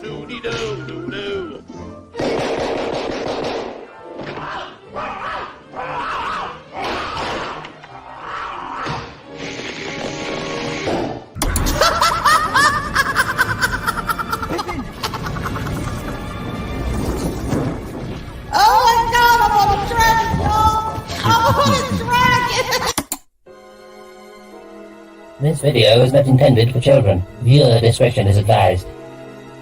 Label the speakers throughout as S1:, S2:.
S1: Doo-dee-doo-doo-doo.
S2: This video is not intended for children. Viewer discretion is advised.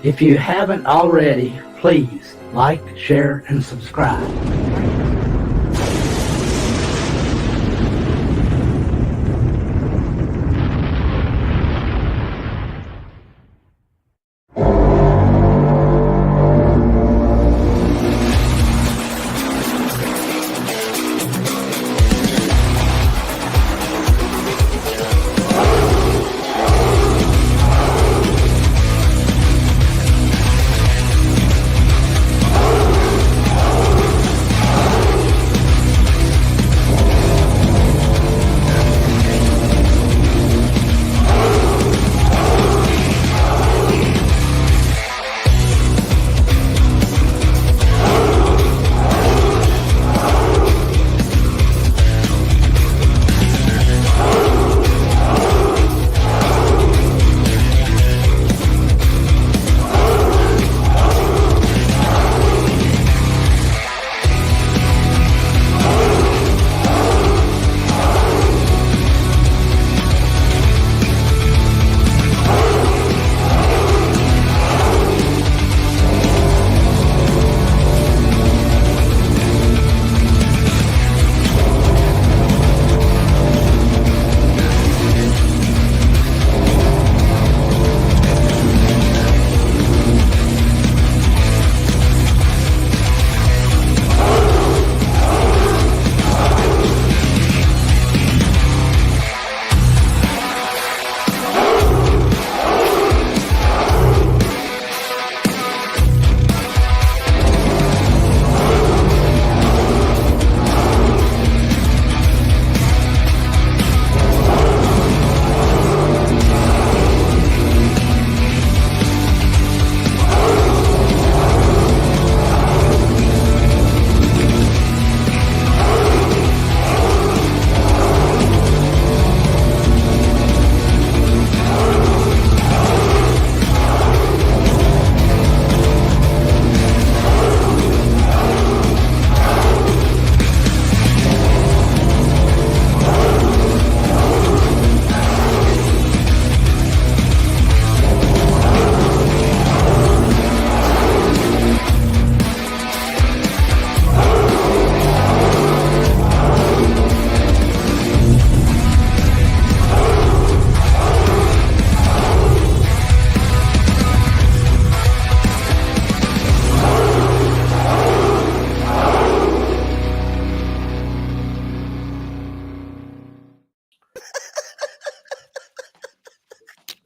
S3: If you haven't already, please like, share, and subscribe.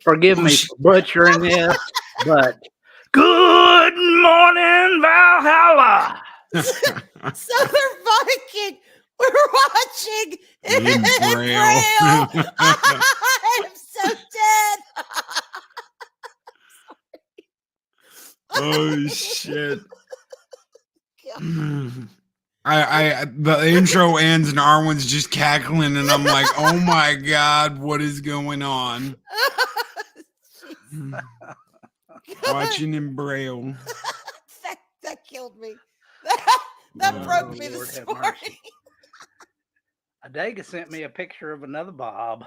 S3: Forgive me for butchering this, but good morning, Valhalla.
S4: Southern Viking, we're watching in Braille. I'm so dead.
S5: Oh shit. The intro ends and Arwen's just cackling and I'm like, oh my god, what is going on? Watching in Braille.
S4: That killed me. That broke me this morning.
S3: Adega sent me a picture of another Bob.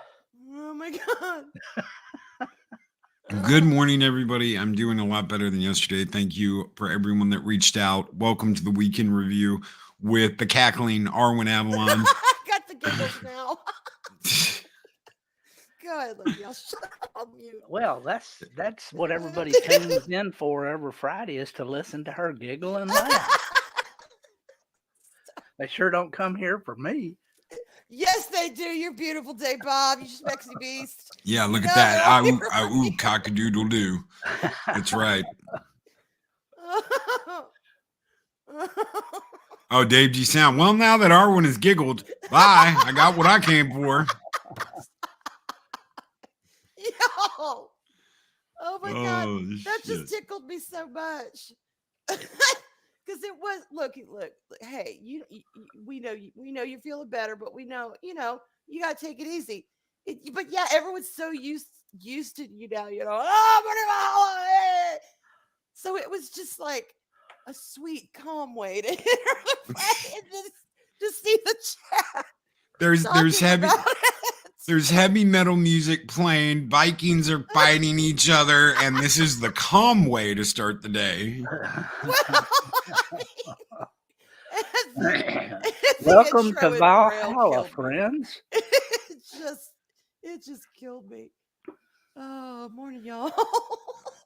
S4: Oh my god.
S5: Good morning, everybody. I'm doing a lot better than yesterday. Thank you for everyone that reached out. Welcome to the weekend review with the cackling Arwyn Avalon.
S4: I got the giggles now. Good. I'll shut up. I'll mute.
S3: Well, that's what everybody tunes in for every Friday, is to listen to her giggle and laugh. They sure don't come here for me.
S4: Yes, they do. You're beautiful, Dave Bob. You sexy beast.
S5: Yeah, look at that. I cock-a-doodle doo. That's right. Oh, Dave G. Sound. Well, now that Arwen has giggled, bye. I got what I came for.
S4: Yo. Oh my God.
S5: Oh,
S4: That
S5: shit.
S4: just tickled me so much. Because it was look, hey, we know you're feeling better, but we know, you gotta take it easy. But yeah, everyone's so used to you now, oh, so it was just like a sweet, calm way to enter the fight and just see the chat.
S5: There's heavy
S4: about it.
S5: there's heavy metal music playing. Vikings are fighting each other, and this is the calm way to start the day.
S4: Well,
S3: Welcome to Valhalla, friends.
S4: It just killed me. Oh, morning, y'all.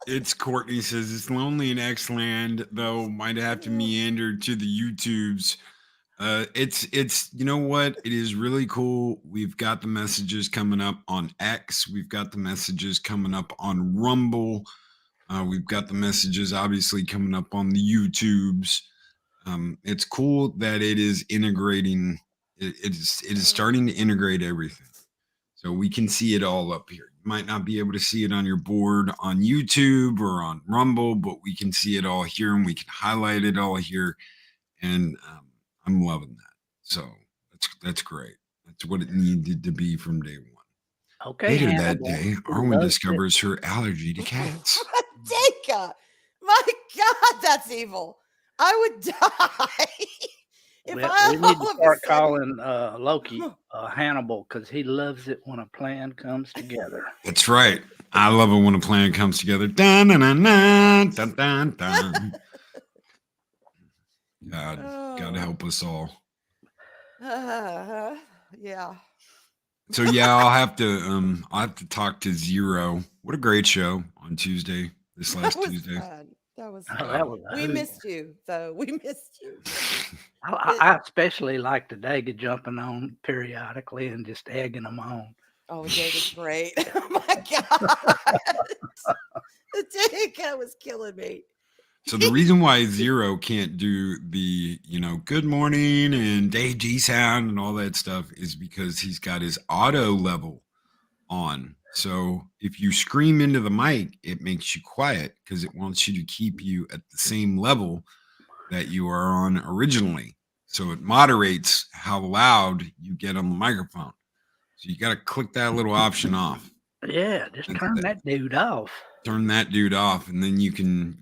S5: It's Courtney says it's lonely in X-Land, though might have to meander to the YouTubes. It's you know what? It is really cool. We've got the messages coming up on X. We've got the messages coming up on Rumble. We've got the messages obviously coming up on the YouTubes. It's cool that it is integrating. It is starting to integrate everything. So we can see it all up here. You might not be able to see it on your board on YouTube or on Rumble, but we can see it all here and we can highlight it all here. And I'm loving that. So that's great. That's what it needed to be from day one.
S3: Okay.
S5: Later
S3: Hannibal,
S5: that day, Arwyn discovers her allergy to cats.
S4: Deka, my God, that's evil. I would die.
S3: We need to start calling Loki Hannibal because he loves it when a plan comes together.
S5: That's right. I love it when a plan comes together. Dun, dun, dun, dun, dun, dun, dun. God help us all.
S4: Yeah.
S5: So yeah, I'll have to talk to Zero. What a great show on Tuesday. This last Tuesday.
S4: Fun. That was
S3: Oh,
S4: fun.
S3: that was
S4: We missed you, though. We missed you.
S3: I especially like the Dega jumping on periodically and just egging them on.
S4: Oh, David's great. Oh my God. The Dega was killing me.
S5: So the reason why Zero can't do the, good morning and day G sound and all that stuff is because he's got his auto level on. So if you scream into the mic, it makes you quiet because it wants you to keep you at the same level that you are on originally. So it moderates how loud you get on the microphone. So you got to click that little option off.
S3: Yeah, just turn that dude off.
S5: Turn that dude off, and then you can,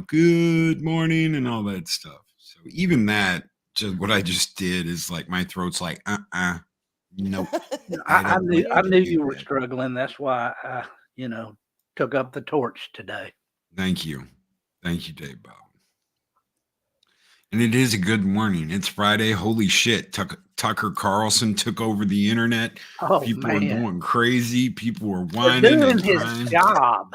S5: good morning and all that stuff. So even that, just what I just did is like my throat's like, nope.
S3: I knew you were struggling. That's why I, took up the torch today.
S5: Thank you, Dave Bob. And it is a good morning. It's Friday. Holy shit! Tucker Carlson took over the internet.
S3: Oh,
S5: people
S3: man.
S5: are going crazy. People were whining and crying.
S3: His job.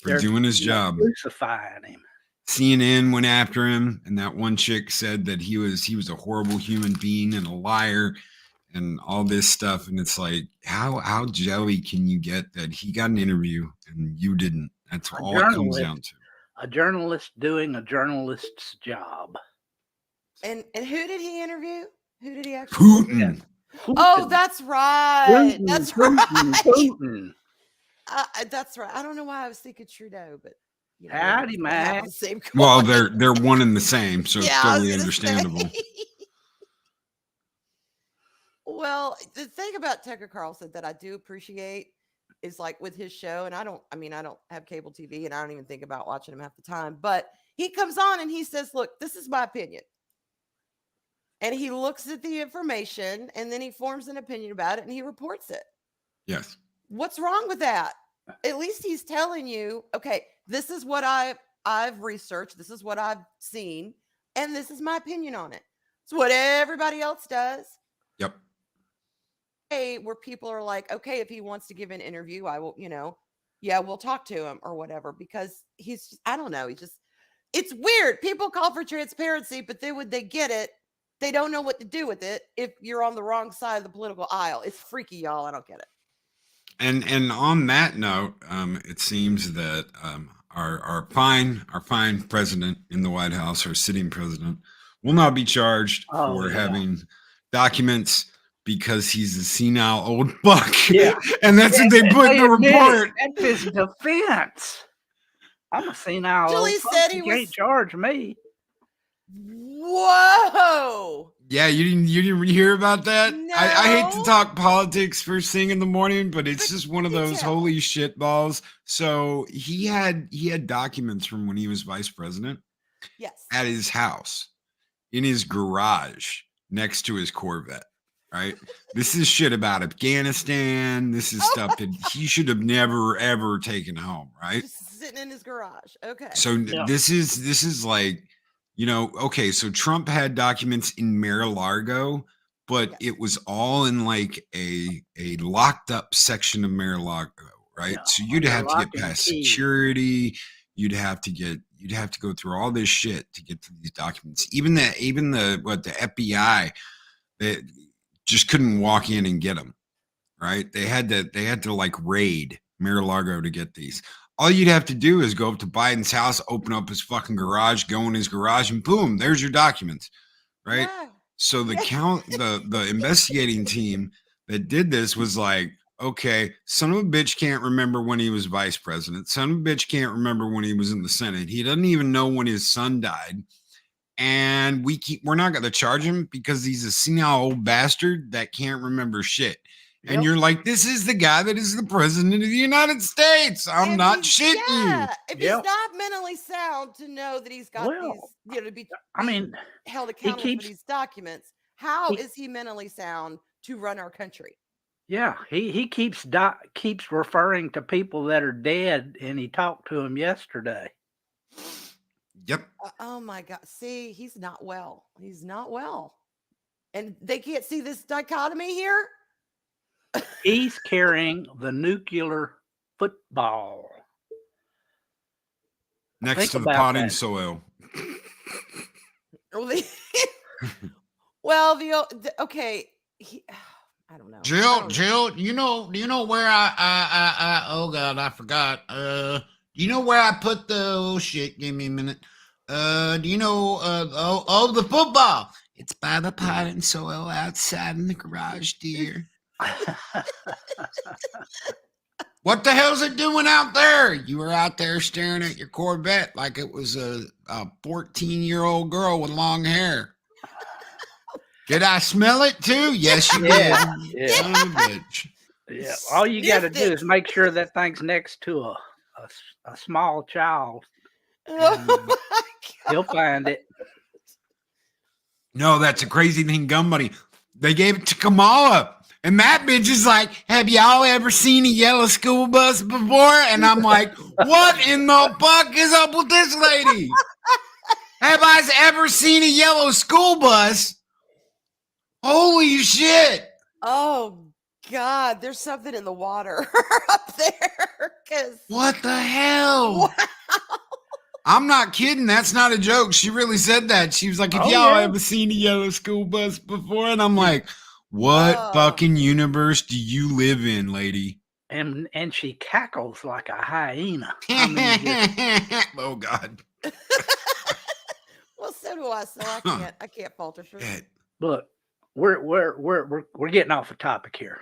S5: For doing his job.
S3: Crucifying him.
S5: CNN went after him, and that one chick said that he was a horrible human being and a liar and all this stuff. And it's like, how jelly can you get that he got an interview and you didn't? That's all it comes down to.
S3: A journalist doing a journalist's job.
S4: And who did he interview? Who did he actually?
S5: Putin.
S4: Oh, that's right. That's right.
S3: Putin.
S4: That's right. I don't know why I was thinking Trudeau, but
S3: howdy, man.
S5: Well, they're one and the same, so it's totally understandable.
S4: Well, the thing about Tucker Carlson that I do appreciate is like with his show, and I don't have cable TV, and I don't even think about watching him half the time. But he comes on and he says, "Look, this is my opinion." And he looks at the information and then he forms an opinion about it and he reports it.
S5: Yes. What's
S4: wrong with that? At least he's telling you, okay, this is what I've researched. This is what I've seen. And this is my opinion on it. It's what everybody else does.
S5: Yep.
S4: Hey, where people are like, okay, if he wants to give an interview, I will, we'll talk to him or whatever, because I don't know. It's weird. People call for transparency, but then when they get it, they don't know what to do with it if you're on the wrong side of the political aisle. It's freaky, y'all. I don't get it.
S5: And on that note, it seems that our fine president in the White House, our sitting president, will not be charged for having documents because he's a senile old fuck.
S3: Yeah.
S5: And that's what they put in the report.
S3: That's his defense. I'm a senile
S4: Julie
S3: old fuck.
S4: said he
S3: You
S4: was-
S3: can't charge me.
S4: Whoa.
S5: Yeah, you didn't hear about that? I hate to
S4: No.
S5: talk politics first thing in the morning, but it's
S4: But
S5: just one of those
S4: detail.
S5: holy shit balls. So he had documents from when he was vice president
S4: Yes.
S5: at his house, in his garage, next to his Corvette. Right? This is shit about Afghanistan. This is stuff that he should have never ever taken home, right?
S4: Just sitting in his garage. Okay.
S5: So this is like, okay, so Trump had documents in Mar-a-Lago, but it was all in like a locked up section of Mar-a-Lago, right?
S3: Yeah,
S5: So you'd have to
S3: lock
S5: get
S3: and
S5: past
S3: key.
S5: security, you'd have to go through all this shit to get to these documents. Even the FBI, they just couldn't walk in and get them, right? They had to like raid Mar-a-Lago to get these. All you'd have to do is go up to Biden's house, open up his fucking garage, go in his garage, and boom, there's your documents, right?
S4: Yeah.
S5: So the investigating team that did this was like, okay, son of a bitch can't remember when he was vice president. Son of a bitch can't remember when he was in the Senate. He doesn't even know when his son died. And we're not going to charge him because he's a senile old bastard that can't remember shit. And
S3: Yep.
S5: you're like, this is the guy that is the president of the United States. I'm
S4: If
S5: not
S4: he's-
S5: shitting you.
S4: If
S3: Yep.
S4: he's not mentally sound to know that he's got
S3: Well,
S4: these, to be
S3: I mean,
S4: held accountable
S3: keeps-
S4: for these documents, how
S3: he-
S4: is he mentally sound to run our country?
S3: yeah, he keeps referring to people that are dead, and he talked to him yesterday.
S5: Yep.
S4: Oh my God. See, he's not well. He's not well. And they can't see this dichotomy here.
S3: He's carrying the nuclear football.
S5: Next
S3: Think
S5: to the
S3: about
S5: potting
S3: that.
S5: soil.
S4: Well, okay. I don't know.
S1: Jill, do you know where I oh God, I forgot. Do you know where I put the oh shit, give me a minute. Do you know the football? It's by the potting soil outside in the garage, dear. What the hell's it doing out there? You were out there staring at your Corvette like it was a 14-year-old girl with long hair. Did I smell it too? Yes, you
S3: Yeah,
S1: did.
S3: yeah.
S1: Son of a bitch.
S3: Yeah, all you got to
S4: Sniffed
S3: do
S4: it.
S3: is make sure that thing's next to a small child.
S4: Oh my
S3: He'll find it.
S5: No, that's a crazy thing, Gum Buddy. They gave it to Kamala. And that bitch is like, have y'all ever seen a yellow school bus before? And I'm like, what in the fuck is up with this lady? Have I ever seen a yellow school bus? Holy shit.
S4: Oh God, there's something in the water up there.
S5: What the hell?
S4: Wow.
S5: I'm not kidding. That's not a joke. She really said that. She was like, have
S3: Oh,
S5: y'all
S3: yeah.
S5: ever seen a yellow school bus before? And I'm like, what
S4: Oh.
S5: fucking universe do you live in, lady?
S3: And she cackles like a hyena. I mean, just-
S5: Oh God.
S4: Well, so do I. So I can't falter for that.
S5: Shit.
S3: look, we're getting off the topic here.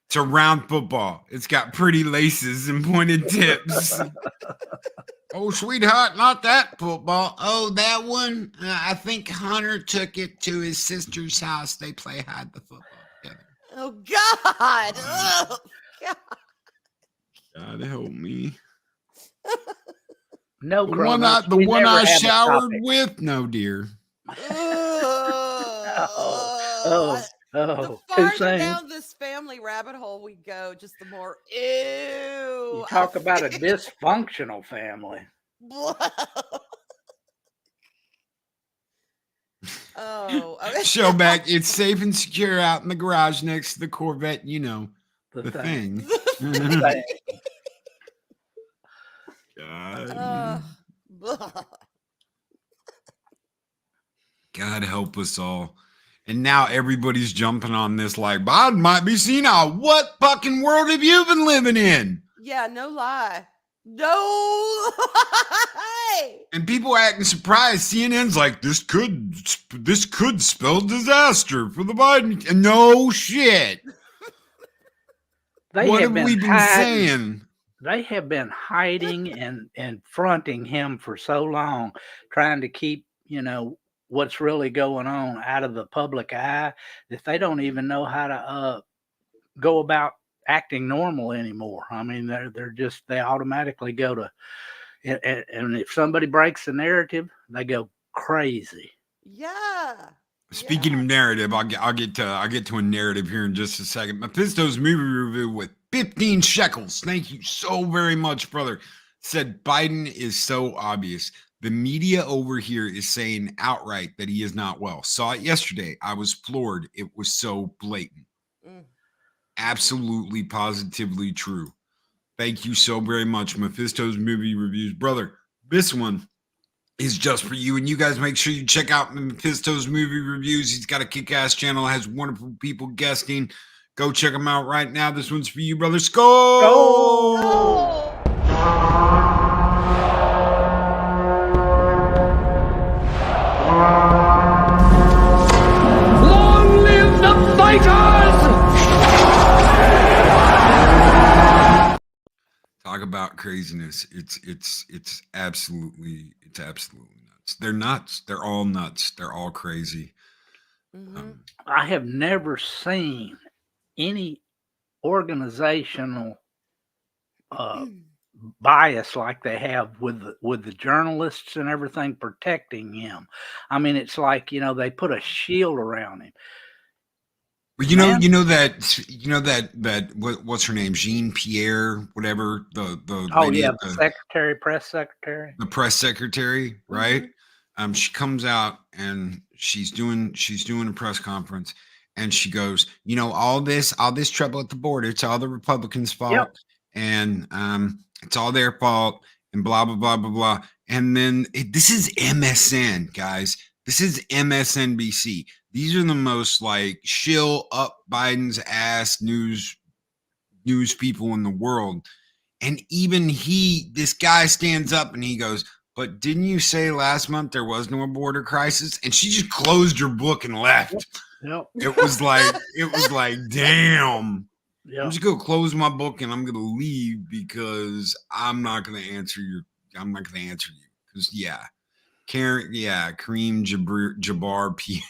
S5: It's a round football. It's got pretty laces and pointed tips.
S1: Oh, sweetheart, not that football. Oh, that one. I think Hunter took it to his sister's house. They play hide the football together.
S4: Oh God. Oh, God.
S5: God help me.
S3: No,
S5: The
S3: Cronus,
S5: one
S3: we
S5: I
S3: never have a
S5: showered
S3: topic.
S5: with? No, dear.
S4: Oh,
S3: Oh,
S4: the
S3: too
S4: farther
S3: soon.
S4: down this family rabbit hole we go, just the more ew.
S3: You talk about a dysfunctional family.
S4: Oh, okay.
S5: Showback, it's safe and secure out in the garage next to the Corvette, you know, the thing.
S3: Thing.
S5: God.
S4: Blah.
S5: God help us all. And now everybody's jumping on this like, Biden might be senile. What fucking world have you been living in?
S4: Yeah, no lie. No.
S5: And people are acting surprised. CNN's like, this could spell disaster for the Biden. And no shit. What have we been saying?
S3: They have been hiding and fronting him for so long, trying to keep, what's really going on out of the public eye, that they don't even know how to go about acting normal anymore. I mean, they automatically go to, and if somebody breaks the narrative, they go crazy.
S4: Yeah.
S5: Speaking of narrative, I'll get to a narrative here in just a second. Mephisto's movie review with 15 shekels. Thank you so very much, brother. Said Biden is so obvious. The media over here is saying outright that he is not well. Saw it yesterday. I was floored. It was so blatant. Absolutely, positively true. Thank you so very much, Mephisto's movie reviews, brother. This one is just for you, and you guys make sure you check out Mephisto's movie reviews. He's got a kick-ass channel, has wonderful people guesting. Go check him out right now. This one's for you, brother. Skull!
S6: Long live the fighters!
S5: Talk about craziness. It's absolutely nuts. They're nuts. They're all nuts. They're all crazy.
S3: I have never seen any organizational bias like they have with the journalists and everything protecting him. I mean, it's like, they put a shield around him.
S5: But what's her name? Jean Pierre, whatever, the
S3: secretary, press secretary.
S5: The press secretary, right? She comes out and she's doing a press conference, and she goes, all this trouble at the border, it's all the Republicans' fault, and it's all their fault, and blah blah blah blah blah. And then this is MSN, guys. This is MSNBC. These are the most shill up Biden's ass news people in the world. And even this guy stands up and he goes, but didn't you say last month there was no border crisis? And she just closed her book and left.
S3: Yep.
S5: It was like, damn.
S3: Yep.
S5: I'm just going to close my book and I'm going to leave because I'm not going to answer you. Because Kareem Jabbar Pierre.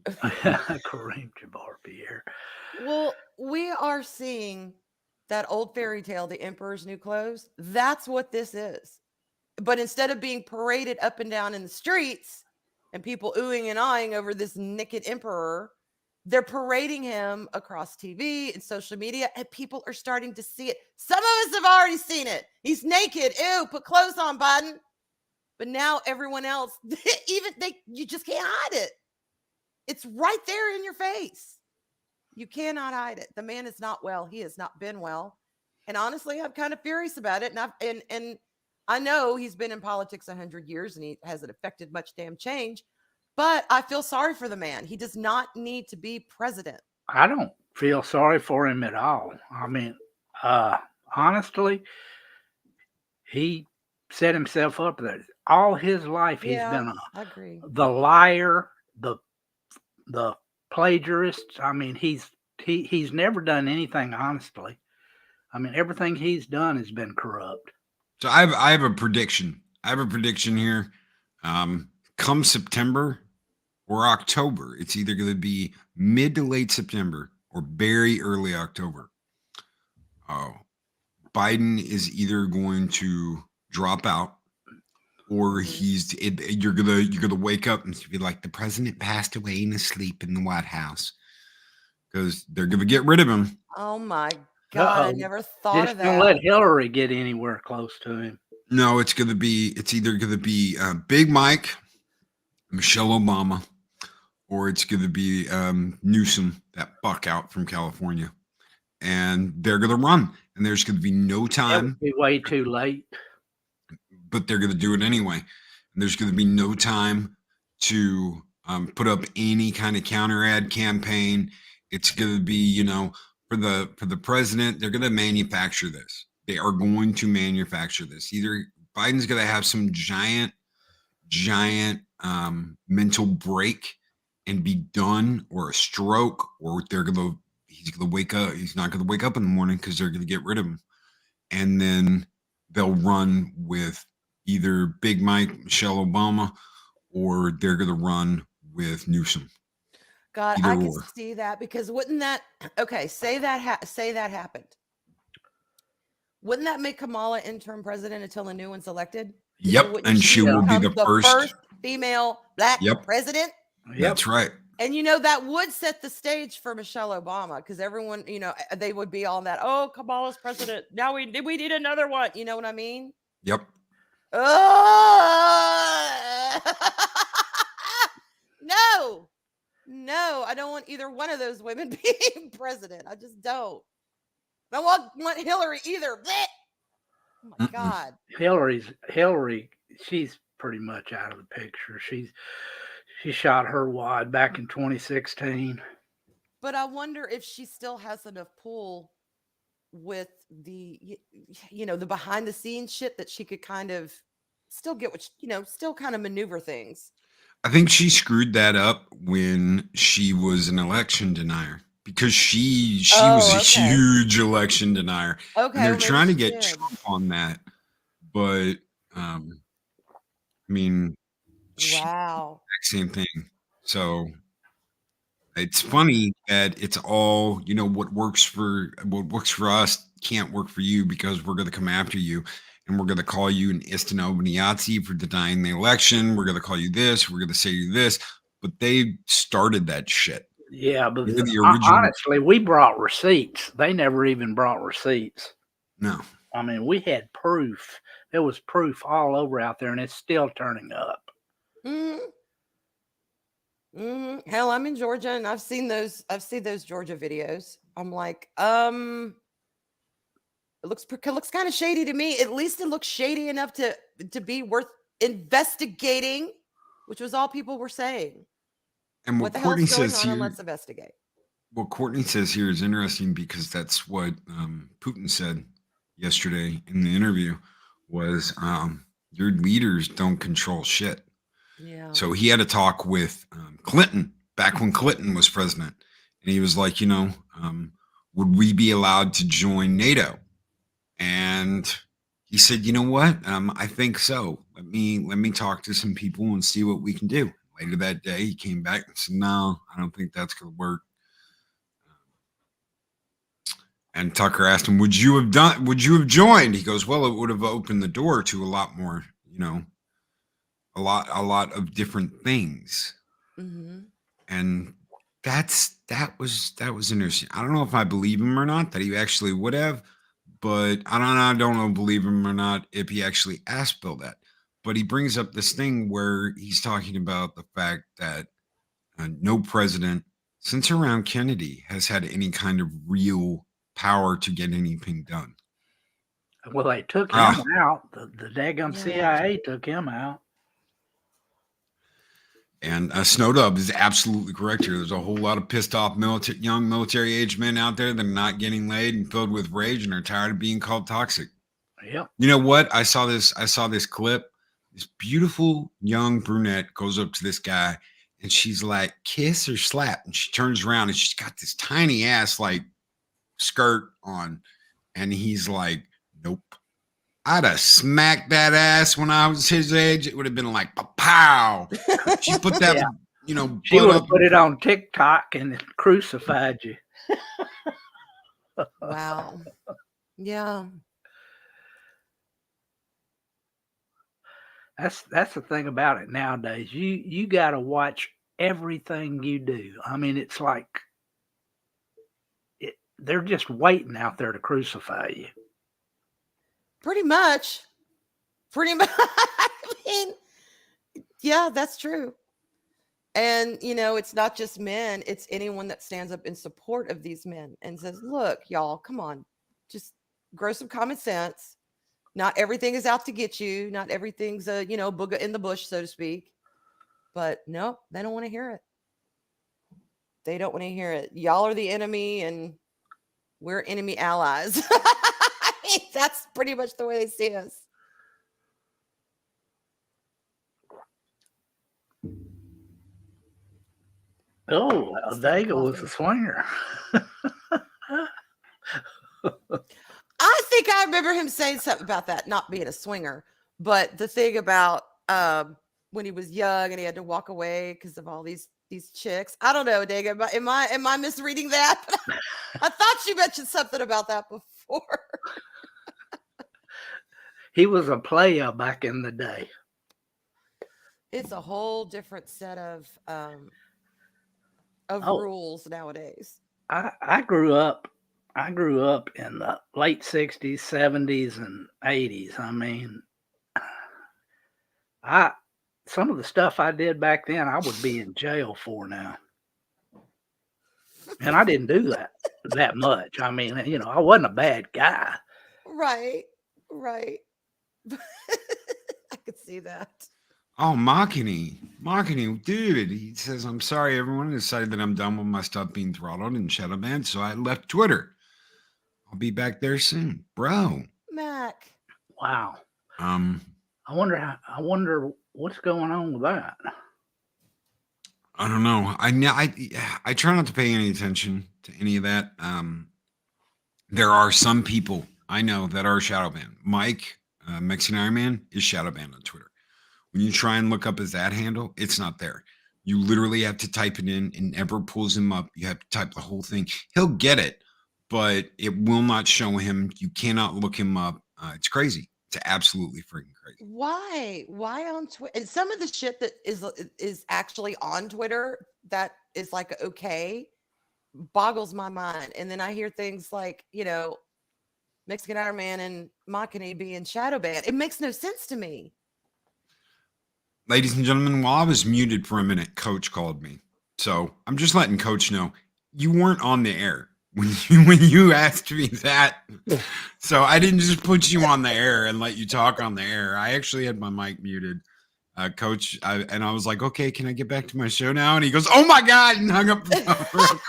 S3: Kareem Jabbar Pierre.
S4: Well, we are seeing that old fairy tale, The Emperor's New Clothes. That's what this is. But instead of being paraded up and down in the streets and people oohing and ahhing over this naked emperor, they're parading him across TV and social media, and people are starting to see it. Some of us have already seen it. He's naked. Ew, put clothes on, Biden. But now everyone else, you just can't hide it. It's right there in your face. You cannot hide it. The man is not well. He has not been well. And honestly, I'm kind of furious about it. And I know he's been in politics 100 years and he hasn't affected much damn change, but I feel sorry for the man. He does not need to be president.
S3: I don't feel sorry for him at all. I mean, honestly, he set himself up there. All his life, he's been the liar, the plagiarist. I mean, he's never done anything honestly. I mean, everything he's done has been corrupt.
S5: So I have a prediction. I have a prediction here. Come September or October, it's either going to be mid to late September or very early October. Biden is either going to drop out, or you're gonna wake up and be like, the president passed away in his sleep in the White House, because they're gonna get rid of him.
S4: Oh my God, I never thought of that.
S3: Don't let Hillary get anywhere close to him.
S5: No, it's either gonna be Big Mike, Michelle Obama, or it's gonna be Newsom, that fuck out from California, and they're gonna run, and there's gonna be no time.
S3: It'll be way too late.
S5: But they're going to do it anyway. And there's going to be no time to put up any kind of counter ad campaign. It's going to be, for the president, they're going to manufacture this. They are going to manufacture this. Either Biden's going to have some giant mental break and be done, or a stroke, or he's going to wake up. He's not going to wake up in the morning because they're going to get rid of him. And then they'll run with either Big Mike, Michelle Obama, or they're going to run with Newsom.
S4: God,
S5: Either
S4: I can
S5: or.
S4: see that, because wouldn't that, okay, say that happened. Wouldn't that make Kamala interim president until a new one's elected?
S5: Yep,
S4: Wouldn't
S5: and she will be
S4: become
S5: the first
S4: female black president?
S3: Yep.
S5: That's right.
S4: And that would set the stage for Michelle Obama, because everyone, they would be on that. Oh, Kamala's president. Now we need another one. You know what I mean?
S5: Yep.
S4: Oh no, I don't want either one of those women being president. I just don't. I don't want Hillary either. Blech. Oh my God.
S3: Hillary, she's pretty much out of the picture. She shot her wad back in 2016.
S4: But I wonder if she still has enough pull with the, the behind the scenes shit that she could kind of still get still kind of maneuver things.
S5: I think she screwed that up when she was an election denier, because she was a huge election denier.
S4: Okay.
S5: And they're trying to get Trump on that. But, I mean,
S4: wow.
S5: Same thing. So it's funny that it's all, what works for us can't work for you, because we're going to come after you. And we're going to call you an Nazi for denying the election. We're going to call you this. We're going to say you this. But they started that shit.
S3: Yeah, but
S5: the original.
S3: Honestly, we brought receipts. They never even brought receipts.
S5: No.
S3: I mean, we had proof. There was proof all over out there, and it's still turning up.
S4: Hell, I'm in Georgia, and I've seen those Georgia videos. I'm like, it looks kind of shady to me. At least it looks shady enough to be worth investigating, which was all people were saying.
S5: And what Courtney says here,
S4: let's investigate.
S5: What Courtney says here is interesting, because that's what Putin said yesterday in the interview was, your leaders don't control shit.
S4: Yeah.
S5: So he had a talk with Clinton back when Clinton was president, and he was like, would we be allowed to join NATO? And he said, you know what? I think so. Let me talk to some people and see what we can do. Later that day, he came back and said, no, I don't think that's going to work. And Tucker asked him, would you have joined? He goes, well, it would have opened the door to a lot more, a lot of different things.
S4: Mm-hmm.
S5: And that was interesting. I don't know if I believe him or not that he actually would have, but I don't know believe him or not if he actually asked Bill that. But he brings up this thing where he's talking about the fact that no president since around Kennedy has had any kind of real power to get anything done.
S3: Well, they took him out. The daggum CIA took him out.
S5: And Snowdub is absolutely correct here. There's a whole lot of pissed off young military age men out there that are not getting laid and filled with rage and are tired of being called toxic.
S3: Yep.
S5: You know what? I saw this clip. This beautiful young brunette goes up to this guy and she's like, kiss or slap? And she turns around and she's got this tiny ass like skirt on. And he's like, nope. I'd have smacked that ass when I was his age. It would have been like, pow. She put that,
S3: she would have put it on TikTok and crucified you.
S4: Wow. Yeah.
S3: That's the thing about it nowadays. You got to watch everything you do. I mean, it's like they're just waiting out there to crucify you.
S4: Pretty much. I mean, yeah, that's true. And, it's not just men. It's anyone that stands up in support of these men and says, look, y'all, come on, just grow some common sense. Not everything is out to get you. Not everything's a, booger in the bush, so to speak. But no, they don't want to hear it. They don't want to hear it. Y'all are the enemy and we're enemy allies. I That's pretty much the way they see us.
S3: Oh, Vega was a
S4: coffee.
S3: swinger.
S4: I think I remember him saying something about that, not being a swinger, but the thing about when he was young and he had to walk away because of all these chicks. I don't know, Dig. Am I misreading that? I thought you mentioned something about that before.
S3: He was a player back in the day.
S4: It's a whole different set of rules nowadays.
S3: I grew up in the late 60s, 70s, and 80s. I mean, some of the stuff I did back then, I would be in jail for now. And I didn't do that much. I mean, you know, I wasn't a bad guy.
S4: Right. I could see that.
S5: Oh, Makini, dude. He says, I'm sorry, everyone. I decided that I'm done with my stuff being throttled and shadow banned, so I left Twitter. I'll be back there soon, bro.
S4: Mac.
S3: Wow.
S5: I
S3: wonder what's going on with that.
S5: I don't know. I try not to pay any attention to any of that. There are some people I know that are shadow banned. Mike, Mexican Iron Man, is shadow banned on Twitter. When you try and look up his ad handle, it's not there. You literally have to type it in, and never pulls him up. You have to type the whole thing. He'll get it, but it will not show him. You cannot look him up. It's crazy. It's absolutely freaking crazy.
S4: Why on Twitter? And some of the shit that is actually on Twitter that is like okay boggles my mind. And then I hear things like, you know, Mexican Iron Man and Makini being shadow banned. It makes no sense to me.
S5: Ladies and gentlemen, while I was muted for a minute, Coach called me. So I'm just letting Coach know you weren't on the air when you asked me that. So I didn't just put you on the air and let you talk on the air. I actually had my mic muted, Coach. And I was like, okay, can I get back to my show now? And he goes, oh my God, and hung up the phone.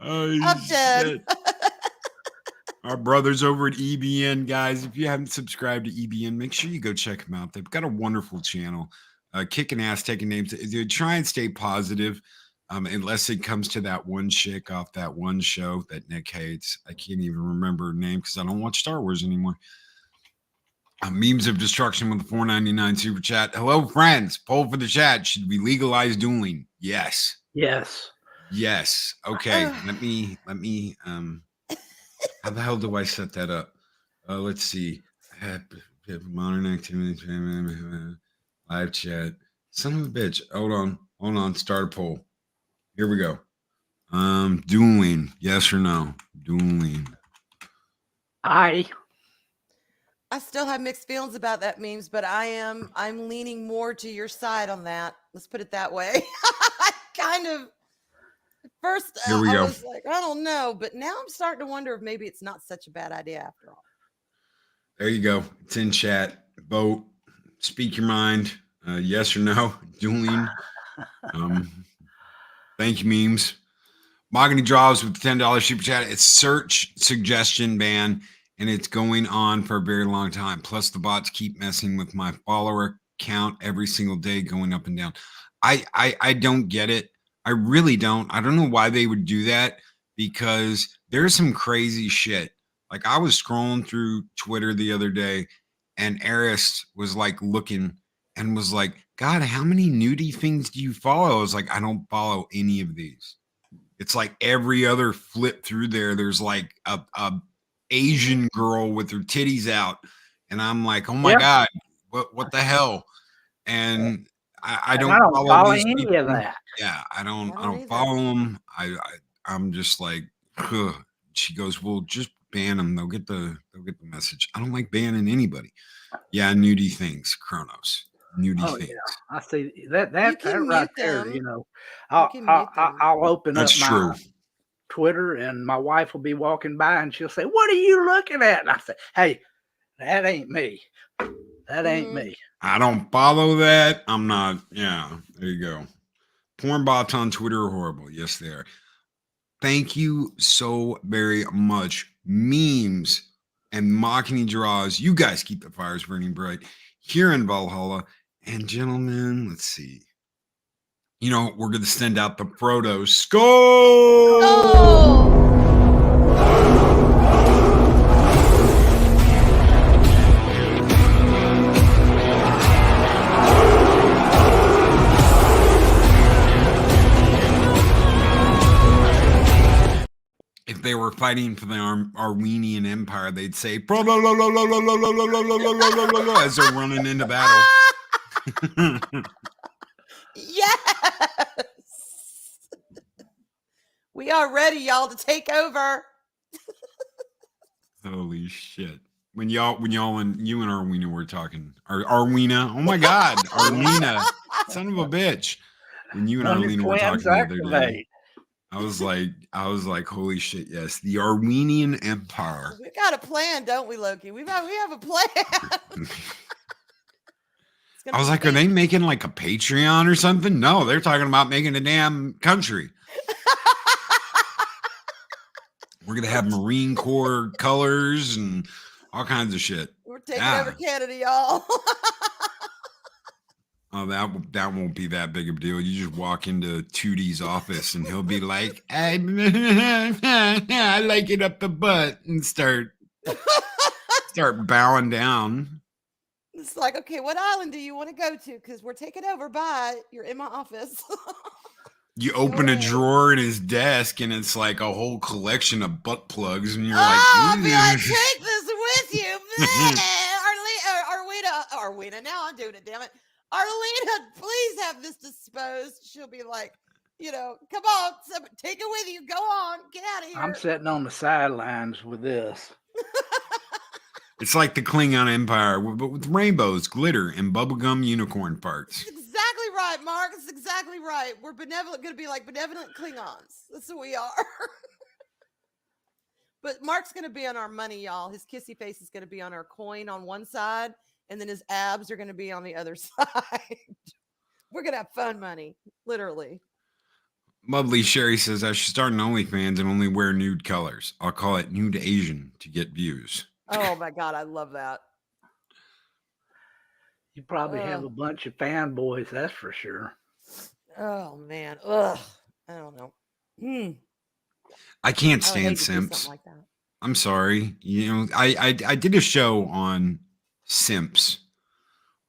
S5: Oh,
S4: I'm dead.
S5: Our brothers over at EBN, guys, if you haven't subscribed to EBN, make sure you go check them out. They've got a wonderful channel, kicking ass, taking names. They try and stay positive, unless it comes to that one chick off that one show that Nick hates. I can't even remember her name because I don't watch Star Wars anymore. Memes of Destruction with the $4.99 super chat. Hello, friends. Poll for the chat. Should we legalize dueling? Yes. Okay. Let me how the hell do I set that up? Let's see. Modern activities, live chat. Son of a bitch. Hold on. Start a poll. Here we go. Dueling. Yes or no? Dueling.
S4: I still have mixed feelings about that memes, but I'm leaning more to your side on that. Let's put it that way. I kind of first I was like, I don't know, but now I'm starting to wonder if maybe it's not such a bad idea after all.
S5: There you go. It's in chat. Vote. Speak your mind. Yes or no? Dueling. Thank you, memes. Mahogany Draws with $10 super chat. It's search suggestion ban, and it's going on for a very long time. Plus, the bots keep messing with my follower count every single day, going up and down. I don't get it. I really don't. I don't know why they would do that, because there's some crazy shit. Like, I was scrolling through Twitter the other day, and Eris was like looking and was like, God, how many nudie things do you follow? I was like, I don't follow any of these. It's like every other flip through there, there's like a Asian girl with her titties out. And I'm like, oh my God, what the hell? And I don't follow these
S3: any
S5: people.
S3: of that.
S5: Yeah, I don't follow them. I'm just like, ugh. She goes, well, just ban them. They'll get the message. I don't like banning anybody. Yeah, nudie things, Chronos. Nudie things.
S3: Yeah. I see that right there. You know, I'll open
S5: That's
S3: up
S5: true.
S3: my Twitter, and my wife will be walking by, and she'll say, "What are you looking at?" And I say, "Hey, that ain't me. That ain't me."
S5: I don't follow that. I'm not. Yeah, there you go. Porn bots on Twitter are horrible. Yes, they are. thank you so very much. Memes and mocking draws. You guys keep the fires burning bright here in Valhalla. And gentlemen, let's see. You know, we're going to send out the Frodo Skull.
S4: Oh!
S5: If they were fighting for the Arwenian Empire, they'd say as they're running into battle.
S4: Yes. We are ready, y'all, to take over.
S5: Holy shit. When you and Arwena were talking. Arwena. Oh my God. Arwena. Son of a bitch. When you and Arlena were talking the other day. I was like, holy shit, yes. The Arwenian Empire.
S4: We got a plan, don't we, Loki? We have a plan.
S5: I was like, are they making like a Patreon or something? No, they're talking about making a damn country. We're gonna have Marine Corps colors and all kinds of shit.
S4: We're taking over Canada, y'all.
S5: Oh, that won't be that big of a deal. You just walk into 2D's office and he'll be like, I like it up the butt, and start bowing down.
S4: It's like, okay, what island do you want to go to? Because we're taking over. Bye. You're in my office.
S5: You open a drawer in his desk and it's like a whole collection of butt plugs, and you're like,
S4: I'll be like, take this with you. Arwena, now I'm doing it, damn it. Arlena, please have this disposed. She'll be like, come on, take it with you. Go on, get out of here.
S3: I'm sitting on the sidelines with this.
S5: It's like the Klingon Empire, but with rainbows, glitter, and bubblegum unicorn farts.
S4: That's exactly right, Mark. That's exactly right. We're going to be like benevolent Klingons. That's who we are. But Mark's going to be on our money, y'all. His kissy face is going to be on our coin on one side, and then his abs are going to be on the other side. We're going to have fun money, literally.
S5: Lovely Sherry says, I should start an OnlyFans and only wear nude colors. I'll call it Nude Asian to get views.
S4: Oh, my God. I love that.
S3: You probably have a bunch of fanboys, that's for sure.
S4: Oh, man. Ugh. I don't know.
S5: I can't stand simps. Like that. I'm sorry. I did a show on simps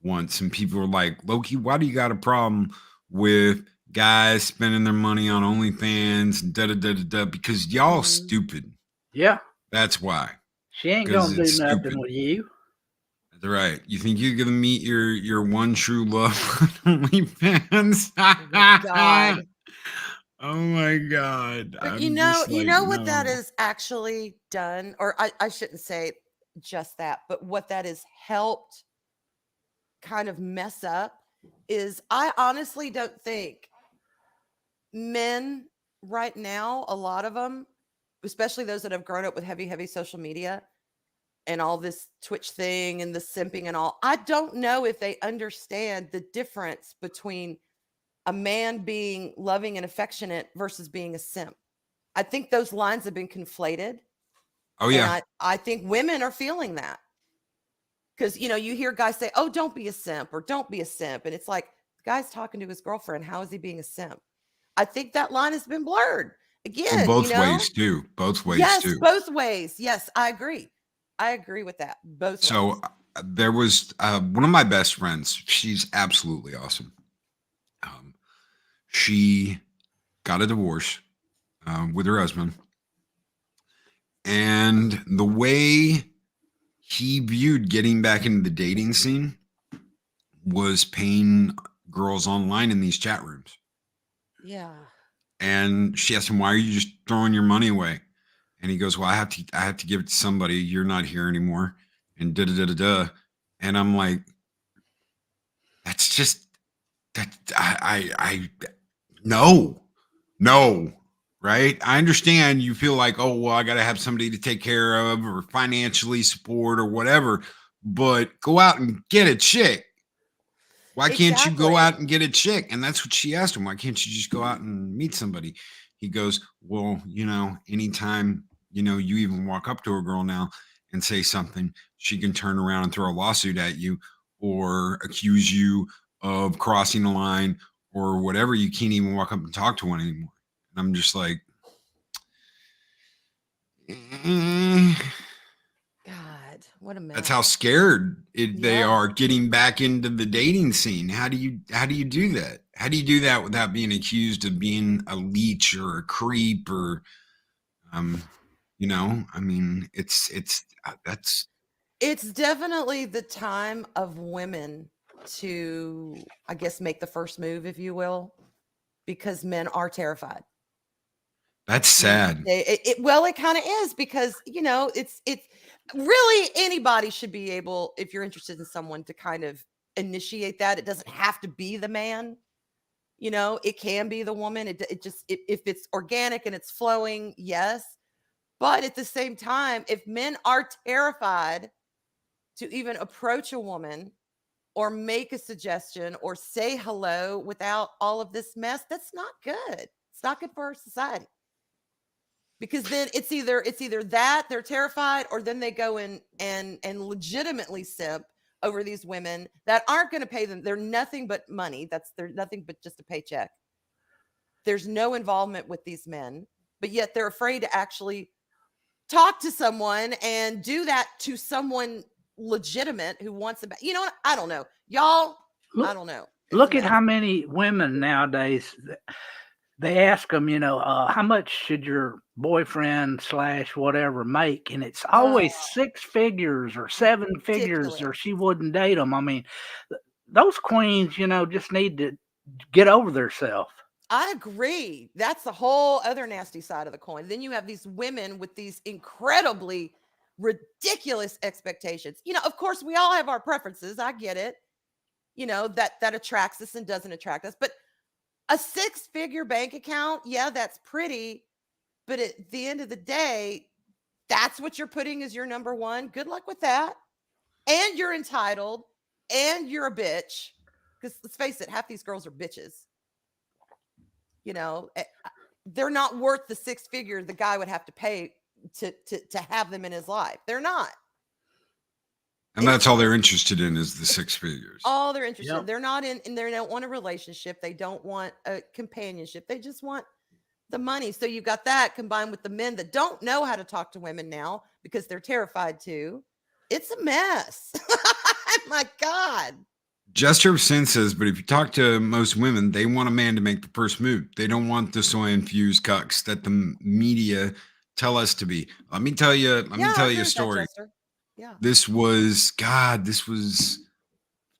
S5: once, and people were like, Loki, why do you got a problem with guys spending their money on OnlyFans and da-da-da-da-da? Because y'all stupid.
S3: Yeah.
S5: That's why.
S3: She ain't gonna do nothing with you.
S5: That's right. You think you're gonna meet your one true love on OnlyFans?
S4: Oh my God.
S5: Oh my God.
S4: But you know what that is actually done, or I shouldn't say just that, but what that has helped kind of mess up is I honestly don't think men right now, a lot of them, especially those that have grown up with heavy social media and all this Twitch thing and the simping and all, I don't know if they understand the difference between a man being loving and affectionate versus being a simp. I think those lines have been conflated.
S5: Oh, yeah.
S4: And I think women are feeling that. Because, you hear guys say, oh, don't be a simp or don't be a simp. And it's like, the guy's talking to his girlfriend. How is he being a simp? I think that line has been blurred. Again,
S5: both ways too. Both ways
S4: yes,
S5: too.
S4: Both ways. Yes, I agree. I agree with that. Both ways.
S5: There was one of my best friends. She's absolutely awesome. She got a divorce with her husband. And the way he viewed getting back into the dating scene was paying girls online in these chat rooms.
S4: Yeah.
S5: And she asked him, why are you just throwing your money away? And he goes, well, I have to give it to somebody. You're not here anymore. And da-da-da-da-da. And I'm like, that's just, no, right? I understand you feel like, oh, well, I got to have somebody to take care of or financially support or whatever, but go out and get a chick. Why can't you go out and get a chick? And that's what she asked him. Why can't you just go out and meet somebody? he goes, well, anytime, you even walk up to a girl now and say something, she can turn around and throw a lawsuit at you or accuse you of crossing the line or whatever. You can't even walk up and talk to one anymore. And I'm just like,
S4: God, what a mess.
S5: that's how scared they
S4: Yeah.
S5: are getting back into the dating scene. How do you do that? How do you do that without being accused of being a leech or a creep or,
S4: It's definitely the time of women to, I guess, make the first move, if you will, because men are terrified.
S5: that's sad.
S4: Well, it kind of is because, it's really anybody should be able, if you're interested in someone, to kind of initiate that. It doesn't have to be the man. It can be the woman. It just, if it's organic and it's flowing, yes. But at the same time, if men are terrified to even approach a woman or make a suggestion or say hello without all of this mess, that's not good. It's not good for our society. Because then it's either that they're terrified, or then they go in and legitimately simp over these women that aren't going to pay them. They're nothing but money. They're nothing but just a paycheck. There's no involvement with these men, but yet they're afraid to actually talk to someone and do that to someone legitimate who wants them. What? I don't know, y'all. I don't know.
S3: Look at how many women nowadays, they ask them, how much should your boyfriend / whatever make? And it's always 6 figures or 7 figures, or she wouldn't date them. I mean, those queens, just need to get over themselves.
S4: I agree. That's the whole other nasty side of the coin. Then you have these women with these incredibly ridiculous expectations. Of course, we all have our preferences. I get it. That attracts us and doesn't attract us. But a 6-figure bank account, yeah, that's pretty. But at the end of the day, that's what you're putting as your number one. Good luck with that. And you're entitled and you're a bitch. Because let's face it, half these girls are bitches. They're not worth the 6 figure the guy would have to pay to have them in his life. They're not.
S5: And that's all they're interested in is the 6 figures.
S4: All they're interested in. They're not in, and they don't want a relationship. They don't want a companionship. They just want the money. So you've got that combined with the men that don't know how to talk to women now because they're terrified to. It's a mess. My God.
S5: Jester of Sin says, but if you talk to most women, they want a man to make the first move. They don't want the soy-infused cucks that the media tell us to be. Let me tell you a story.
S4: Yeah.
S5: This was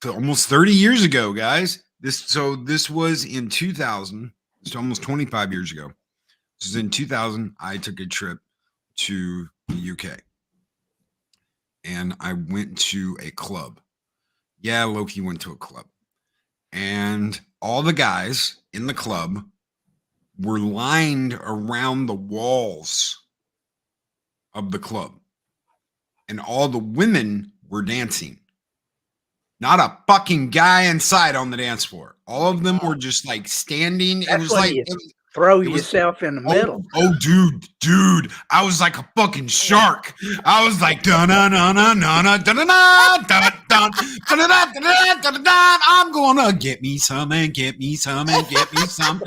S5: almost 30 years ago, guys. This was in 2000. It's almost 25 years ago. This was in 2000. I took a trip to the UK. And I went to a club. Yeah, Loki went to a club. And all the guys in the club were lined around the walls of the club. And all the women were dancing. Not a fucking guy inside on the dance floor. All of them were just like standing.
S3: That's, it was like throw yourself in the middle.
S5: Oh, dude, I was like a fucking shark. I was like, I'm gonna get me some and get me some and get me some.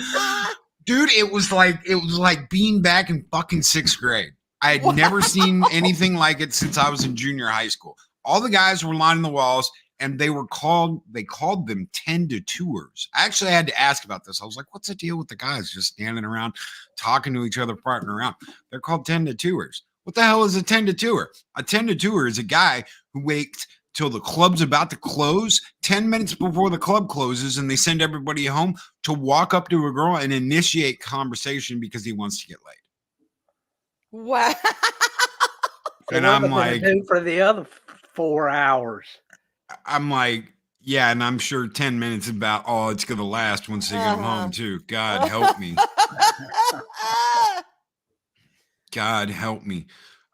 S5: Dude, it was like being back in fucking 6th grade. I had never seen anything like it since I was in junior high school. All the guys were lining the walls, and they called them 10 to 2ers. I actually had to ask about this. I was like, what's the deal with the guys just standing around, talking to each other, farting around? They're called 10 to 2ers. What the hell is a 10 to 2er? A 10 to 2er is a guy who waits till the club's about to close, 10 minutes before the club closes, and they send everybody home to walk up to a girl and initiate conversation because he wants to get laid.
S4: Wow.
S3: So
S5: and I'm like,
S3: do for the other 4 hours.
S5: I'm like, yeah, and I'm sure 10 minutes about all it's going to last once they get home too. God help me. God help me.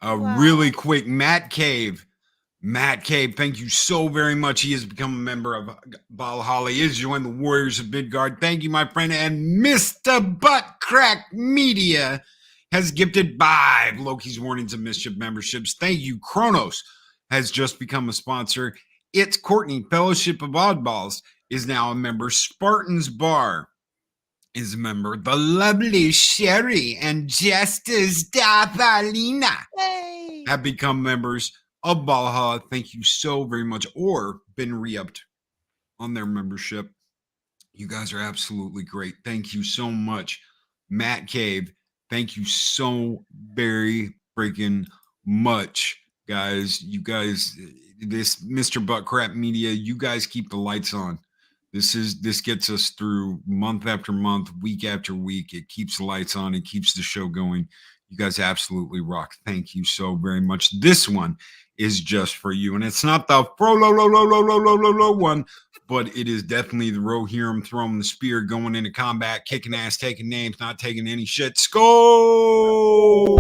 S5: Really quick, Matt Cave Matt Cave, thank you so very much. He has become a member of Valhalla. He has joined the Warriors of Midgard. Thank you, my friend. And Mr. Buttcrack Media has gifted 5 Loki's Mornings of Mischief memberships. Thank you. Kronos has just become a sponsor. It's Courtney, Fellowship of Oddballs, is now a member. Spartan's Bar is a member. The lovely Sherry and Justice Davalina have become members of Valhalla. Thank you so very much, or been re-upped on their membership. You guys are absolutely great. Thank you so much. Matt Cave, thank you so very freaking much, guys. You guys, this Mr. Buttcrap Media, you guys keep the lights on. This gets us through month after month, week after week. It keeps the lights on. It keeps the show going. You guys absolutely rock. Thank you so very much. This one is just for you, and it's not the low one, but it is definitely the Rohirrim throwing the spear, going into combat, kicking ass, taking names, not taking any shit. Skull!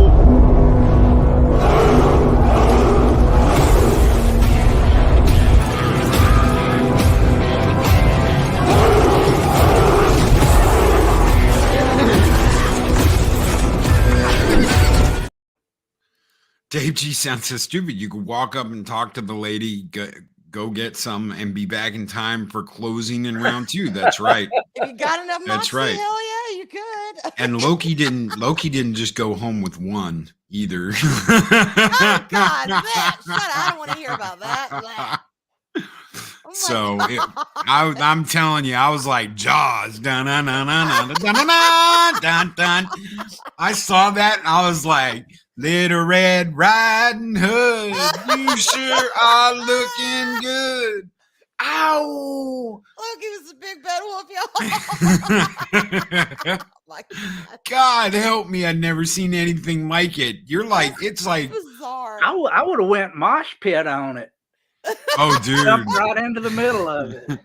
S5: Dave G sounds so stupid. You could walk up and talk to the lady, go get some, and be back in time for closing in round 2. That's right.
S4: If you got enough
S5: That's
S4: moxie,
S5: right.
S4: hell yeah, you could.
S5: And Loki didn't just go home with one either.
S4: Oh God, shut up. I don't want to hear about that. Oh
S5: So
S4: God.
S5: I'm telling you, I was like Jaws. Dun, dun, dun, dun, dun, dun, dun, dun, dun. I saw that and I was like, Little Red Riding Hood, you sure are looking good. Ow!
S4: Loki was a big bad wolf, y'all. Oh my God.
S5: God help me, I've never seen anything like it. You're like, it's like,
S4: Bizarre.
S3: I would have went mosh pit on it.
S5: oh dude.
S3: Jumped right into the middle of it.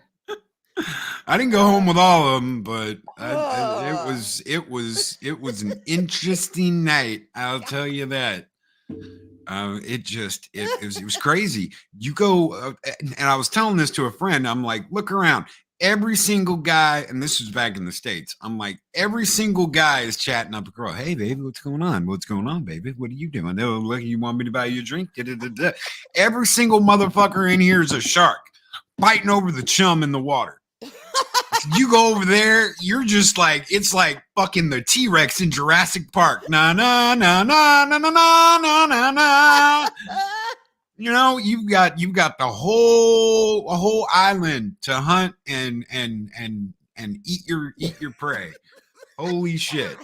S5: I didn't go home with all of them, but it was an interesting night. I'll tell you that. It was crazy. You go, and I was telling this to a friend. I'm like, look around. Every single guy, and this was back in the States. I'm like, every single guy is chatting up a girl. Hey, baby, what's going on? What's going on, baby? What are you doing? Oh, look, you want me to buy you a drink? Da-da-da-da. Every single motherfucker in here is a shark fighting over the chum in the water. You go over there, you're just like, it's like fucking the T-Rex in Jurassic Park. Na na na na na na na na na na. You know, you've got the whole island to hunt and eat your prey. Holy shit.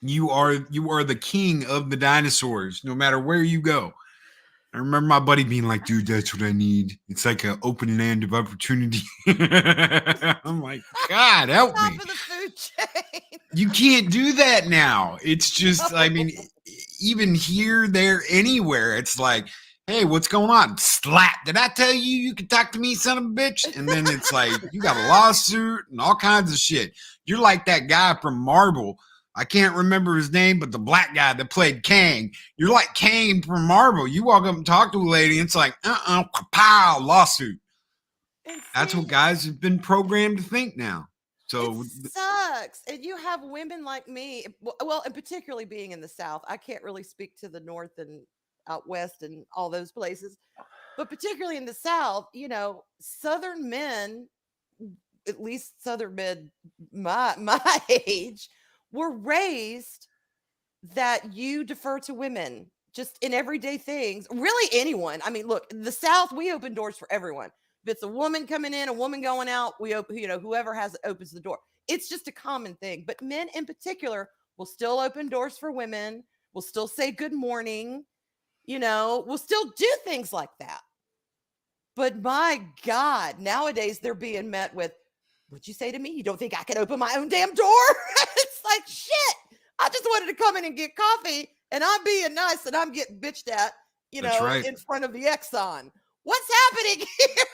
S5: You are the king of the dinosaurs, no matter where you go. I remember my buddy being like, dude, that's what I need. It's like an open land of opportunity. I'm like, God, help me.
S4: Top of the food chain.
S5: You can't do that now. It's just, I mean, even here, there, anywhere, it's like, hey, what's going on? Slap. Did I tell you could talk to me, son of a bitch? And then it's like, you got a lawsuit and all kinds of shit. You're like that guy from Marvel. I can't remember his name, but the black guy that played Kang. You're like Kang from Marvel. You walk up and talk to a lady, and it's like, pow, lawsuit. That's what guys have been programmed to think now. So
S4: it sucks. And you have women like me, well, and particularly being in the South. I can't really speak to the North and out West and all those places, but particularly in the South, you know, Southern men, at least Southern men my age, were raised that you defer to women just in everyday things. Really, anyone. I mean, look, the South, we open doors for everyone. If it's a woman coming in, a woman going out, we open, you know, whoever has it opens the door. It's just a common thing. But men in particular will still open doors for women, will still say good morning, you know, will still do things like that. But my God, nowadays they're being met with, what'd you say to me? You don't think I can open my own damn door? It's like, shit. I just wanted to come in and get coffee, and I'm being nice, and I'm getting bitched at, you know, right, in front of the Exxon. What's happening here?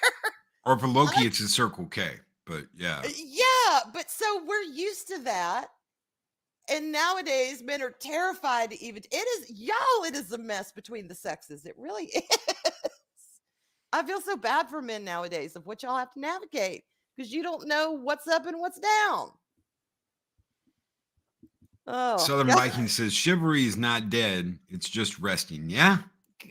S5: Or for Loki, it's a Circle K, but yeah.
S4: Yeah, but so we're used to that. And nowadays, men are terrified to even. It is a mess between the sexes. It really is. I feel so bad for men nowadays of what y'all have to navigate because you don't know what's up and what's down. Oh,
S5: Southern Viking says chivalry is not dead; it's just resting. Yeah.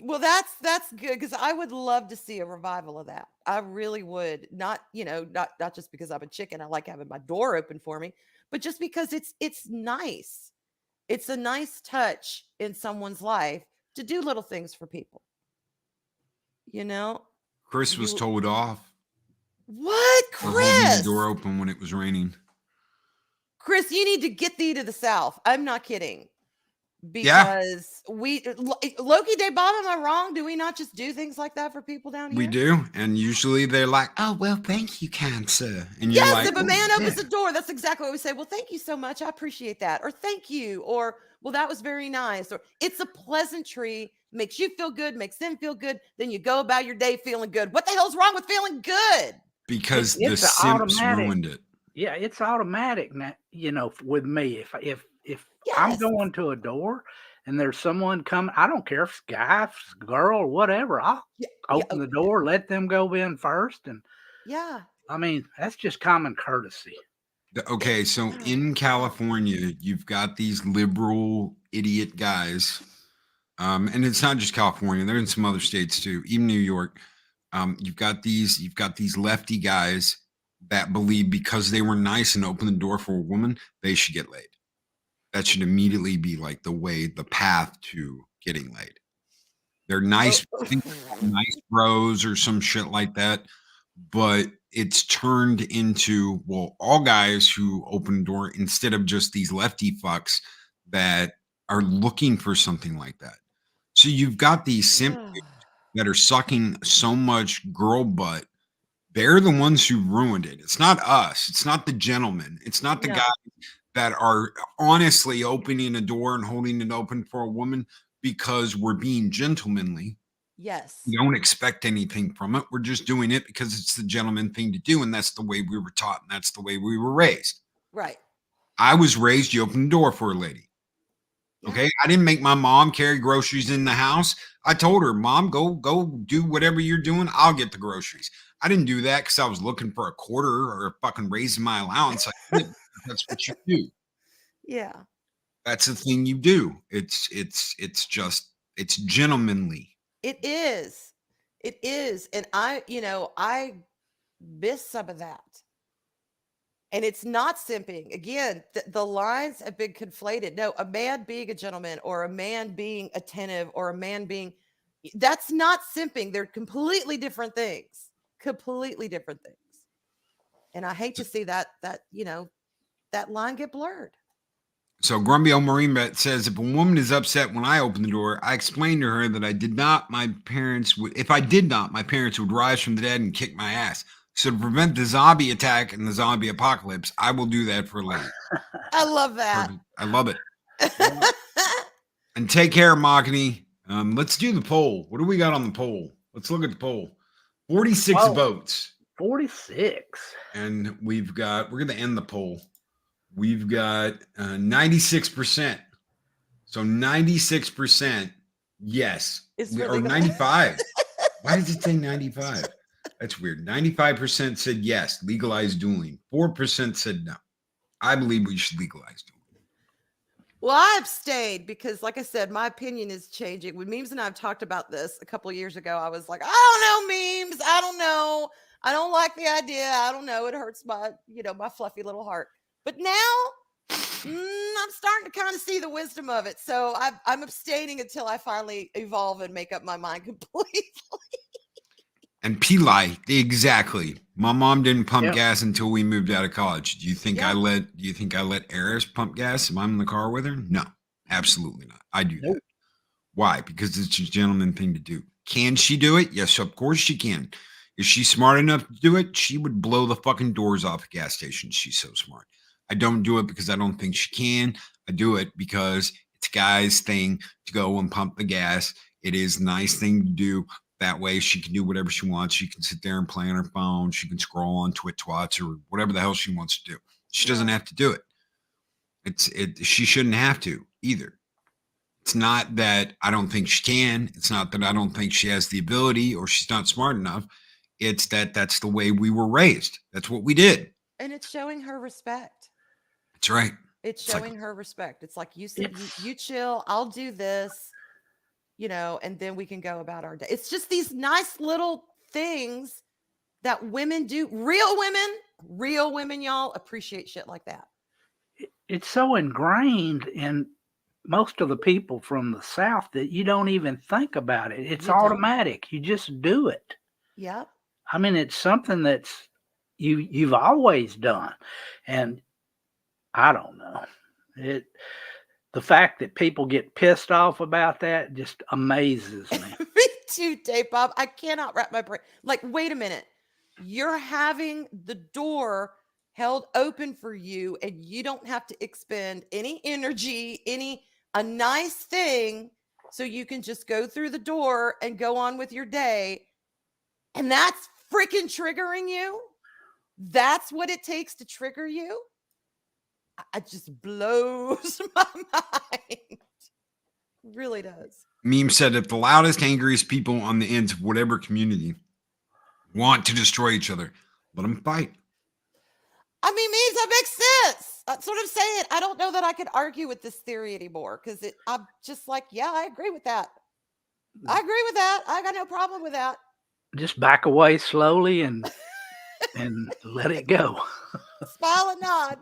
S4: well, that's good because I would love to see a revival of that. I really would. Not not just because I'm a chicken. I like having my door open for me, but just because it's nice. It's a nice touch in someone's life to do little things for people. You know,
S5: Chris was
S4: You-
S5: told off
S4: what,
S5: for holding the
S4: Chris?
S5: door open when it was raining.
S4: Chris, you need to get thee to the south. I'm not kidding.
S5: Yeah.
S4: Because Loki Day Bob, am I wrong? Do we not just do things like that for people down here?
S5: We do, and usually they're like, "Oh well, thank you, kind sir." And you're
S4: Yes,
S5: like,
S4: if a
S5: "Oh,
S4: man opens
S5: yeah."
S4: the door, that's exactly what we say. Well, thank you so much. I appreciate that. Or thank you. Or, well, that was very nice. Or it's a pleasantry, makes you feel good, makes them feel good. Then you go about your day feeling good. What the hell's wrong with feeling good?
S5: Because the
S3: It's a
S5: simps
S3: automatic.
S5: ruined it.
S3: Yeah, it's automatic now, with me. If I'm
S4: Yes.
S3: going to a door and there's someone coming, I don't care if it's guy, if it's girl, whatever. I'll open the door, let them go in first. And
S4: Yeah.
S3: I mean, that's just common courtesy.
S5: Okay, so in California, you've got these liberal idiot guys, and it's not just California; they're in some other states too, even New York. You've got these lefty guys that believe because they were nice and opened the door for a woman, they should get laid. That should immediately be like the path to getting laid. They're nice, nice bros or some shit like that. But it's turned into, well, all guys who open the door instead of just these lefty fucks that are looking for something like that. So you've got these simp that are sucking so much girl butt. They're the ones who ruined it. It's not us. It's not the gentlemen. It's not the
S4: No.
S5: guys that are honestly opening a door and holding it open for a woman because we're being gentlemanly.
S4: Yes.
S5: We don't expect anything from it. We're just doing it because it's the gentleman thing to do. And that's the way we were taught. And that's the way we were raised.
S4: Right.
S5: I was raised, you open the door for a lady. Okay. I didn't make my mom carry groceries in the house. I told her, Mom, go do whatever you're doing. I'll get the groceries. I didn't do that because I was looking for a quarter or fucking raising my allowance. That's what you do.
S4: Yeah.
S5: That's the thing you do. It's gentlemanly.
S4: It is. It is. And I miss some of that. And it's not simping. Again, the lines have been conflated. No, a man being a gentleman or a man being attentive or a man being, that's not simping. They're completely different things. Completely different things. And I hate to see that line get blurred.
S5: So Grumpy old Marine Bet says, if a woman is upset when I open the door, I explain to her that if I did not, my parents would rise from the dead and kick my ass. So to prevent the zombie attack and the zombie apocalypse, I will do that for a lady.
S4: I love that.
S5: Perfect. I love it. And take care, Machini. Let's do the poll. What do we got on the poll? Let's look at the poll. 46 votes.
S3: 46.
S5: And we're going to end the poll. We've got 96%. So 96%, yes. Or 95. Why does it say 95? That's weird. 95% said yes, legalize dueling. 4% said no. I believe we should legalize dueling.
S4: Well, I abstained because, like I said, my opinion is changing. When Memes and I have talked about this a couple of years ago, I was like, I don't know, Memes. I don't know. I don't like the idea. I don't know. It hurts my fluffy little heart. But now I'm starting to kind of see the wisdom of it. So I'm abstaining until I finally evolve and make up my mind completely.
S5: And Pili, exactly. My mom didn't pump gas until we moved out of college. Do you think I let Eris pump gas if I'm in the car with her? No, absolutely not. I do that. Why? Because it's a gentleman thing to do. Can she do it? Yes, of course she can. Is she smart enough to do it? She would blow the fucking doors off a gas station. She's so smart. I don't do it because I don't think she can. I do it because it's a guy's thing to go and pump the gas. It is a nice thing to do. That way she can do whatever she wants. She can sit there and play on her phone. She can scroll on Twitch Twats or whatever the hell she wants to do. She doesn't have to do it. She shouldn't have to either. It's not that I don't think she can. It's not that I don't think she has the ability or she's not smart enough. It's that that's the way we were raised. That's what we did.
S4: And it's showing her respect.
S5: That's right.
S4: It's
S5: It's like-
S4: showing her respect. It's like you said, you chill, I'll do this, and then we can go about our day. It's just these nice little things that women do. Real women, y'all appreciate shit like that.
S3: It's so ingrained in most of the people from the South that you don't even think about it. It's
S4: You don't.
S3: automatic. You just do it.
S4: Yep.
S3: I mean, it's something that's you've always done. And I don't know. The fact that people get pissed off about that just amazes me.
S4: Me too, Dave Bob. I cannot wrap my brain. Like, wait a minute. You're having the door held open for you, and you don't have to expend any energy, a nice thing, so you can just go through the door and go on with your day. And that's freaking triggering you. That's what it takes to trigger you. It just blows my mind. Really does.
S5: Meme said if the loudest, angriest people on the ends of whatever community want to destroy each other, let them fight.
S4: I mean, memes, that makes sense. That's what I'm saying. I don't know that I could argue with this theory anymore because I'm just like, yeah, I agree with that. I agree with that. I got no problem with that.
S3: Just back away slowly and let it go.
S4: Smile and nod.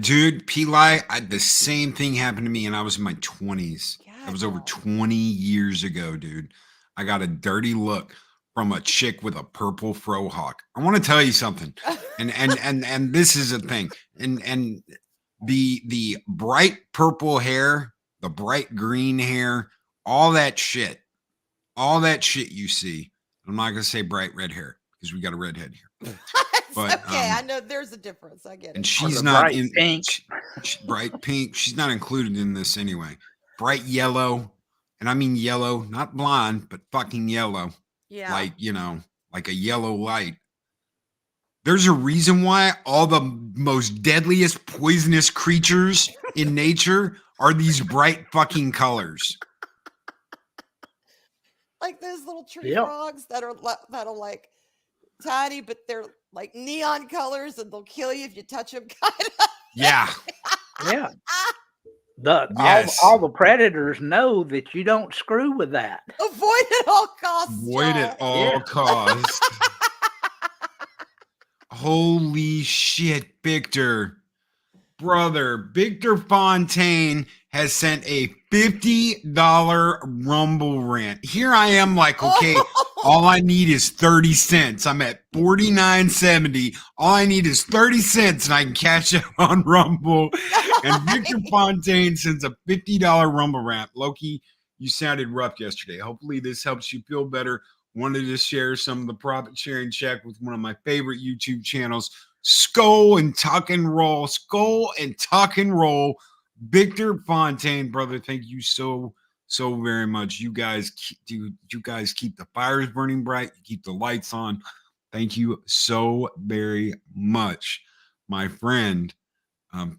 S5: Dude, Peli, the same thing happened to me, and I was in my 20s. That was over
S4: God.
S5: 20 years ago, dude. I got a dirty look from a chick with a purple frohawk. I want to tell you something, and this is a thing, and the bright purple hair, the bright green hair, all that shit you see. I'm not gonna say bright red hair because we got a redhead here. But,
S4: okay, I know there's a difference. I get it.
S5: And she's
S3: the
S5: not
S3: bright
S5: in
S3: pink.
S5: bright pink. She's not included in this anyway. Bright yellow, and I mean yellow, not blonde, but fucking yellow.
S4: Yeah.
S5: Like a yellow light. There's a reason why all the most deadliest poisonous creatures in nature are these bright fucking colors.
S4: Like those little tree
S3: Yep.
S4: frogs that are like tiny, but they're like neon colors, and they'll kill you if you touch them. Kind of.
S5: Yeah.
S3: Yeah.
S5: Yes.
S3: All the predators know that you don't screw with that.
S4: Avoid at all costs.
S5: Avoid
S4: y'all.
S5: at all
S3: Yeah.
S5: costs. Holy shit, Victor. Brother, Victor Fontaine has sent a $50 Rumble rant. Here I am like, okay, all I need is 30 cents. I'm at $49.70. All I need is 30 cents and I can catch up on Rumble. And Victor Fontaine sends a $50 Rumble rant. Loki, you sounded rough yesterday. Hopefully this helps you feel better. Wanted to share some of the profit sharing check with one of my favorite YouTube channels, Skull and Tuck and Roll. Skull and Tuck and Roll. Victor Fontaine, brother, thank you so very much. You guys keep the fires burning bright. You keep the lights on. Thank you so very much, my friend,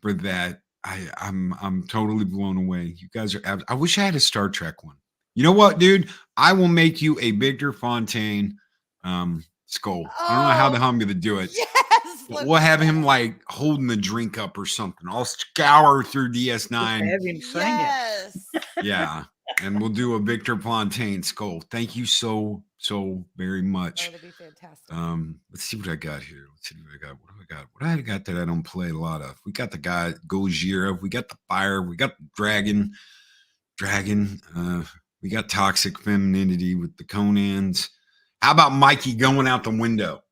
S5: for that. I'm totally blown away. You guys are. I wish I had a Star Trek one. You know what, dude? I will make you a Victor Fontaine skull. I don't know how the hell I'm gonna do it.
S4: Yes.
S5: But we'll have him like holding the drink up or something. I'll scour through
S3: Just
S5: DS9.
S3: have him sing it.
S4: Yes.
S5: Yeah. And we'll do a Victor Fontaine skull. Thank you so very much.
S4: That'd be fantastic.
S5: Let's see what I got here. Let's see what I got. What do I got? What do I got that I don't play a lot of? We got the guy Gojira. We got the fire. We got the dragon. We got toxic femininity with the Conans. How about Mikey going out the window?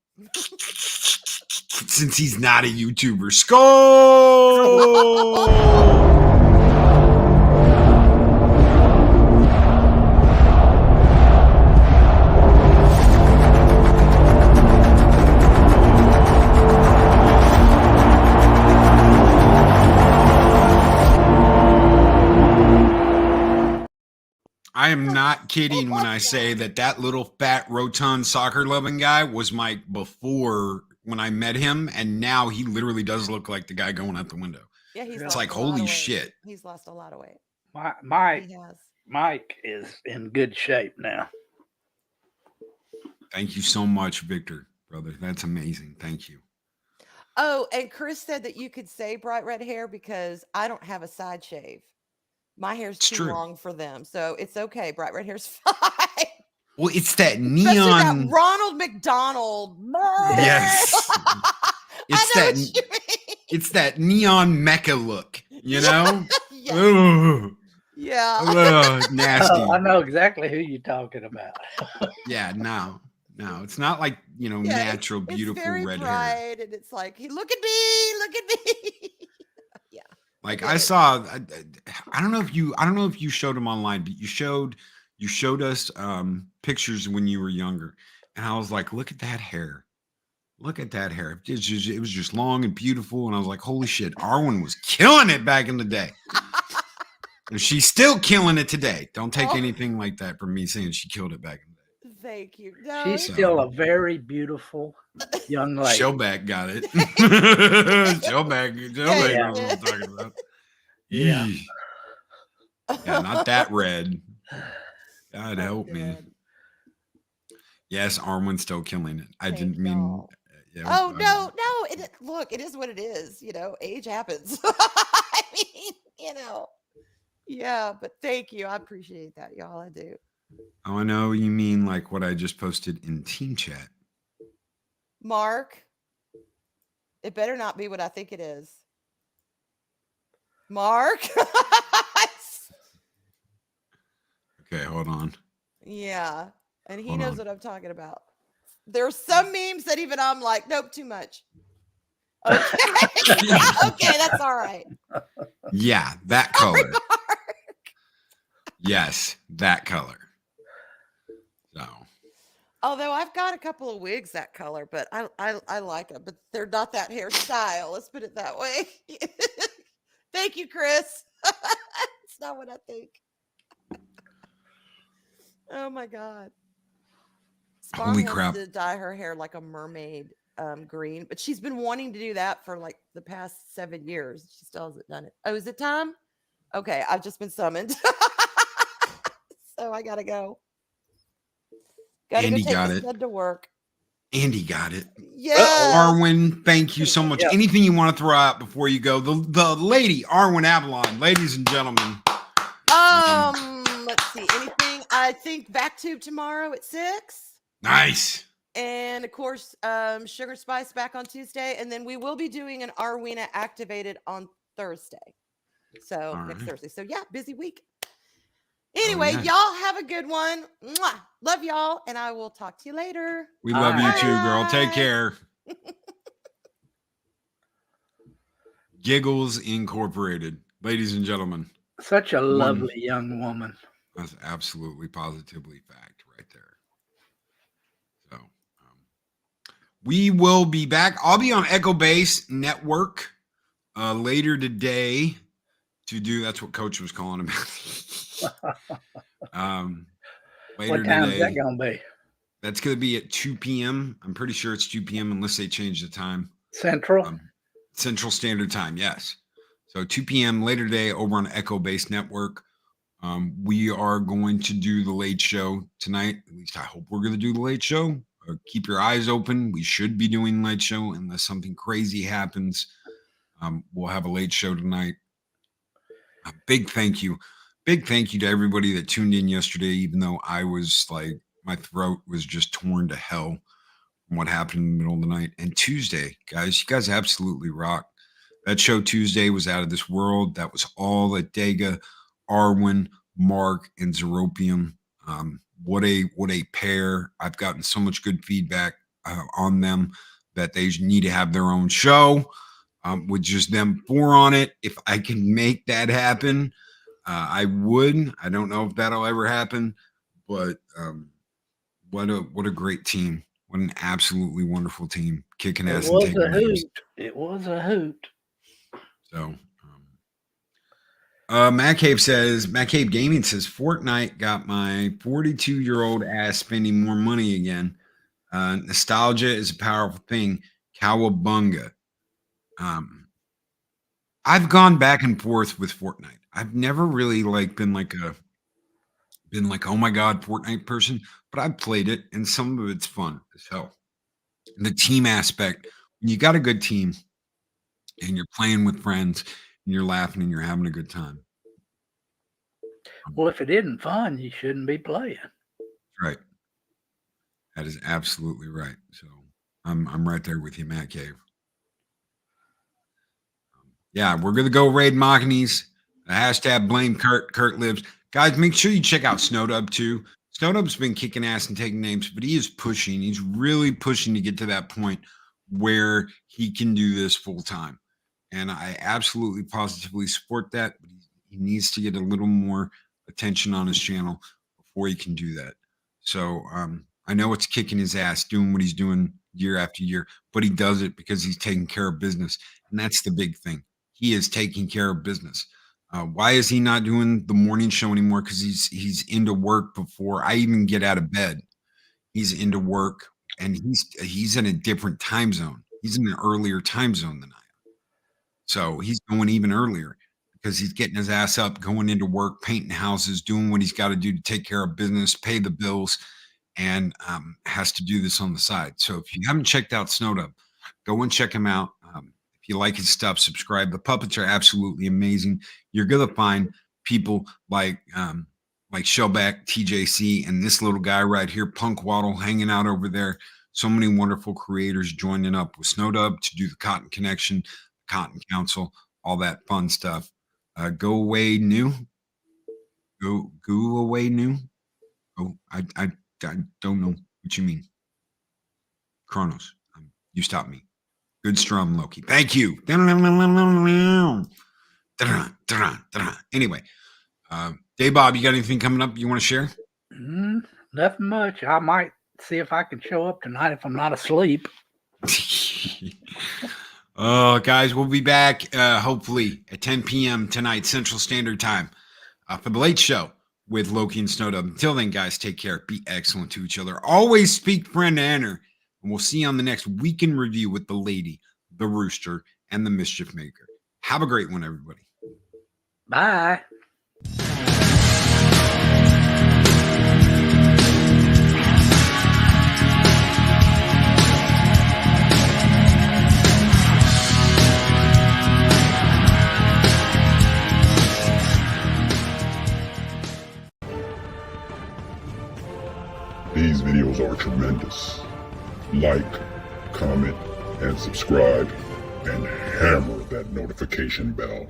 S5: Since he's not a YouTuber. Skull! I am not kidding when I say that little fat rotund soccer loving guy was my before when I met him, and now he literally does look like the guy going out the window.
S4: Yeah, he's
S3: It's
S4: lost
S5: like,
S4: a lot
S5: holy
S4: of weight.
S5: shit.
S4: He's lost a lot of weight.
S3: Mike
S4: He has.
S3: Mike is in good shape now.
S5: Thank you so much, Victor, brother. That's amazing. Thank you.
S4: Oh, and Chris said that you could say bright red hair because I don't have a side shave. My hair's
S5: It's
S4: too
S5: true.
S4: long for them, so it's okay. Bright red hair's fine.
S5: Well, it's that
S4: Especially
S5: neon.
S4: that Ronald McDonald.
S5: Yes. It's
S4: I know
S5: that.
S4: what you mean.
S5: It's that neon mecha look. You know.
S4: Yeah.
S5: Ugh.
S4: Yeah.
S5: Ugh, nasty.
S3: I know exactly who you're talking about.
S5: Yeah. No. It's not like
S4: Yeah,
S5: natural,
S4: it's
S5: beautiful
S4: very
S5: red hair.
S4: bright, and it's like, "Hey, look at me. Yeah.
S5: Like
S4: get
S5: I
S4: it.
S5: saw, I don't know if you showed them online, but you showed us pictures when you were younger, and I was like, look at that hair. Look at that hair. It was just long and beautiful. And I was like, holy shit, Arwyn was killing it back in the day. And she's still killing it today. Don't take
S4: Oh.
S5: anything like that from me saying she killed it back in the day.
S4: Thank you. No,
S3: She's
S4: it's
S3: still a very beautiful young lady.
S5: Showback got it. Showback
S4: Yeah,
S5: knows what I'm talking about.
S3: Yeah.
S5: Eesh. Yeah, not that red. God
S4: Oh,
S5: help me.
S4: God.
S5: Yes, Arwyn's still killing it. I
S4: Thank
S5: didn't mean.
S4: y'all.
S5: Yeah,
S4: Oh no. Look, it is what it is. Age happens. I mean, Yeah, but thank you. I appreciate that, y'all. I do.
S5: Oh, I know you mean like what I just posted in team chat.
S4: Mark, it better not be what I think it is. Mark.
S5: Okay, hold on.
S4: Yeah, and he
S5: Hold
S4: knows
S5: on.
S4: what I'm talking about. There's some memes that even I'm like, nope, too much. Okay, okay, that's all right.
S5: Yeah, that
S4: Sorry,
S5: color.
S4: Mark.
S5: Yes, that color. So
S4: Although I've got a couple of wigs that color, but I like them, but they're not that hairstyle. Let's put it that way. Thank you, Chris. It's not what I think. Oh my God. Spawn
S5: Holy
S4: wants
S5: crap.
S4: to dye her hair like a mermaid green, but she's been wanting to do that for like the past 7 years. She still hasn't done it. Oh, is it time? Okay, I've just been summoned. So I gotta go. Gotta
S5: Andy
S4: go take
S5: got
S4: this
S5: it.
S4: kid to work.
S5: Andy got it.
S4: Yeah.
S5: Arwyn, thank you so much.
S3: Yeah.
S5: Anything you want to throw out before you go? The Lady Arwyn Avalon, ladies and gentlemen.
S4: Let's see. Anything? I think VacTube tomorrow at 6.
S5: Nice.
S4: And of course, Sugar Spice back on Tuesday. And then we will be doing an Arwena activated on Thursday. So
S5: All
S4: next
S5: right.
S4: Thursday. So yeah, busy week. Anyway,
S5: yeah.
S4: y'all have a good one. Mwah. Love y'all. And I will talk to you later.
S5: We love you too, girl. Take
S4: Bye.
S5: care. Giggles Incorporated, ladies and gentlemen.
S3: Such a lovely young woman.
S5: That's absolutely positively fact right there. So we will be back. I'll be on Echo Base Network later today to do. That's what Coach was calling about. Later
S3: What time is
S5: today.
S3: that going to be?
S5: That's going to be at 2 p.m. I'm pretty sure it's 2 p.m. unless they change the time.
S3: Central?
S5: Central Standard Time, yes. So 2 p.m. later today over on Echo Base Network. We are going to do the late show tonight. At least I hope we're going to do the late show. Keep your eyes open. We should be doing late show unless something crazy happens. We'll have a late show tonight. A big thank you. Big thank you to everybody that tuned in yesterday, even though I was like, my throat was just torn to hell from what happened in the middle of the night. And Tuesday, guys, you guys absolutely rock. That show Tuesday was out of this world. That was all at Dega, Arwyn, Mark, and Zeropium. What a pair. I've gotten so much good feedback on them that they need to have their own show with just them four on it. If I can make that happen, I would. I don't know if that'll ever happen, but what a great team. What an absolutely wonderful team. Kicking ass and taking names.
S3: It was a hoot.
S5: So Matt Cave Gaming says Fortnite got my 42-year-old ass spending more money again. Nostalgia is a powerful thing. Cowabunga. I've gone back and forth with Fortnite. I've never really been like oh my god Fortnite person, but I've played it and some of it's fun as hell. The team aspect, when you got a good team and you're playing with friends and you're laughing and you're having a good time.
S3: Well, if it isn't fun, you shouldn't be playing.
S5: Right. That is absolutely right. So I'm right there with you, Matt Cave. Yeah, we're gonna go raid Machinies. Hashtag blame Kurt. Kurt lives. Guys, make sure you check out Snowdub too. Snowdub's been kicking ass and taking names, but he is pushing. He's really pushing to get to that point where he can do this full time. And I absolutely positively support that. But he needs to get a little more attention on his channel before he can do that. So I know it's kicking his ass doing what he's doing year after year, but he does it because he's taking care of business. And that's the big thing. He is taking care of business. Why is he not doing the morning show anymore? Because he's into work before I even get out of bed. He's into work, and he's in a different time zone. He's in an earlier time zone than I am. So he's going even earlier because he's getting his ass up, going into work, painting houses, doing what he's got to do to take care of business, pay the bills, and has to do this on the side. So if you haven't checked out Snowdub, go and check him out. If you like his stuff, subscribe. The puppets are absolutely amazing. You're gonna find people like Shellback, TJC, and this little guy right here, Punk Waddle, hanging out over there. So many wonderful creators joining up with Snowdub to do the Cotton Connection, Cotton Council, all that fun stuff. Go away new. Go away new. Oh, I don't know what you mean. Kronos, you stop me. Good strum, Loki. Thank you. Anyway, Dave Bob, you got anything coming up you want to share?
S3: Nothing much. I might see if I can show up tonight if I'm not asleep.
S5: Oh, guys, we'll be back hopefully at 10 p.m. tonight, Central Standard Time, for the Late Show with Loki and Snowdub. Until then, guys, take care. Be excellent to each other. Always speak friend to enter. And we'll see you on the next Week in Review with the Lady, the Rooster, and the Mischief Maker. Have a great one, everybody.
S3: Bye.
S7: These videos are tremendous. Like, comment, and subscribe, and hammer that notification bell.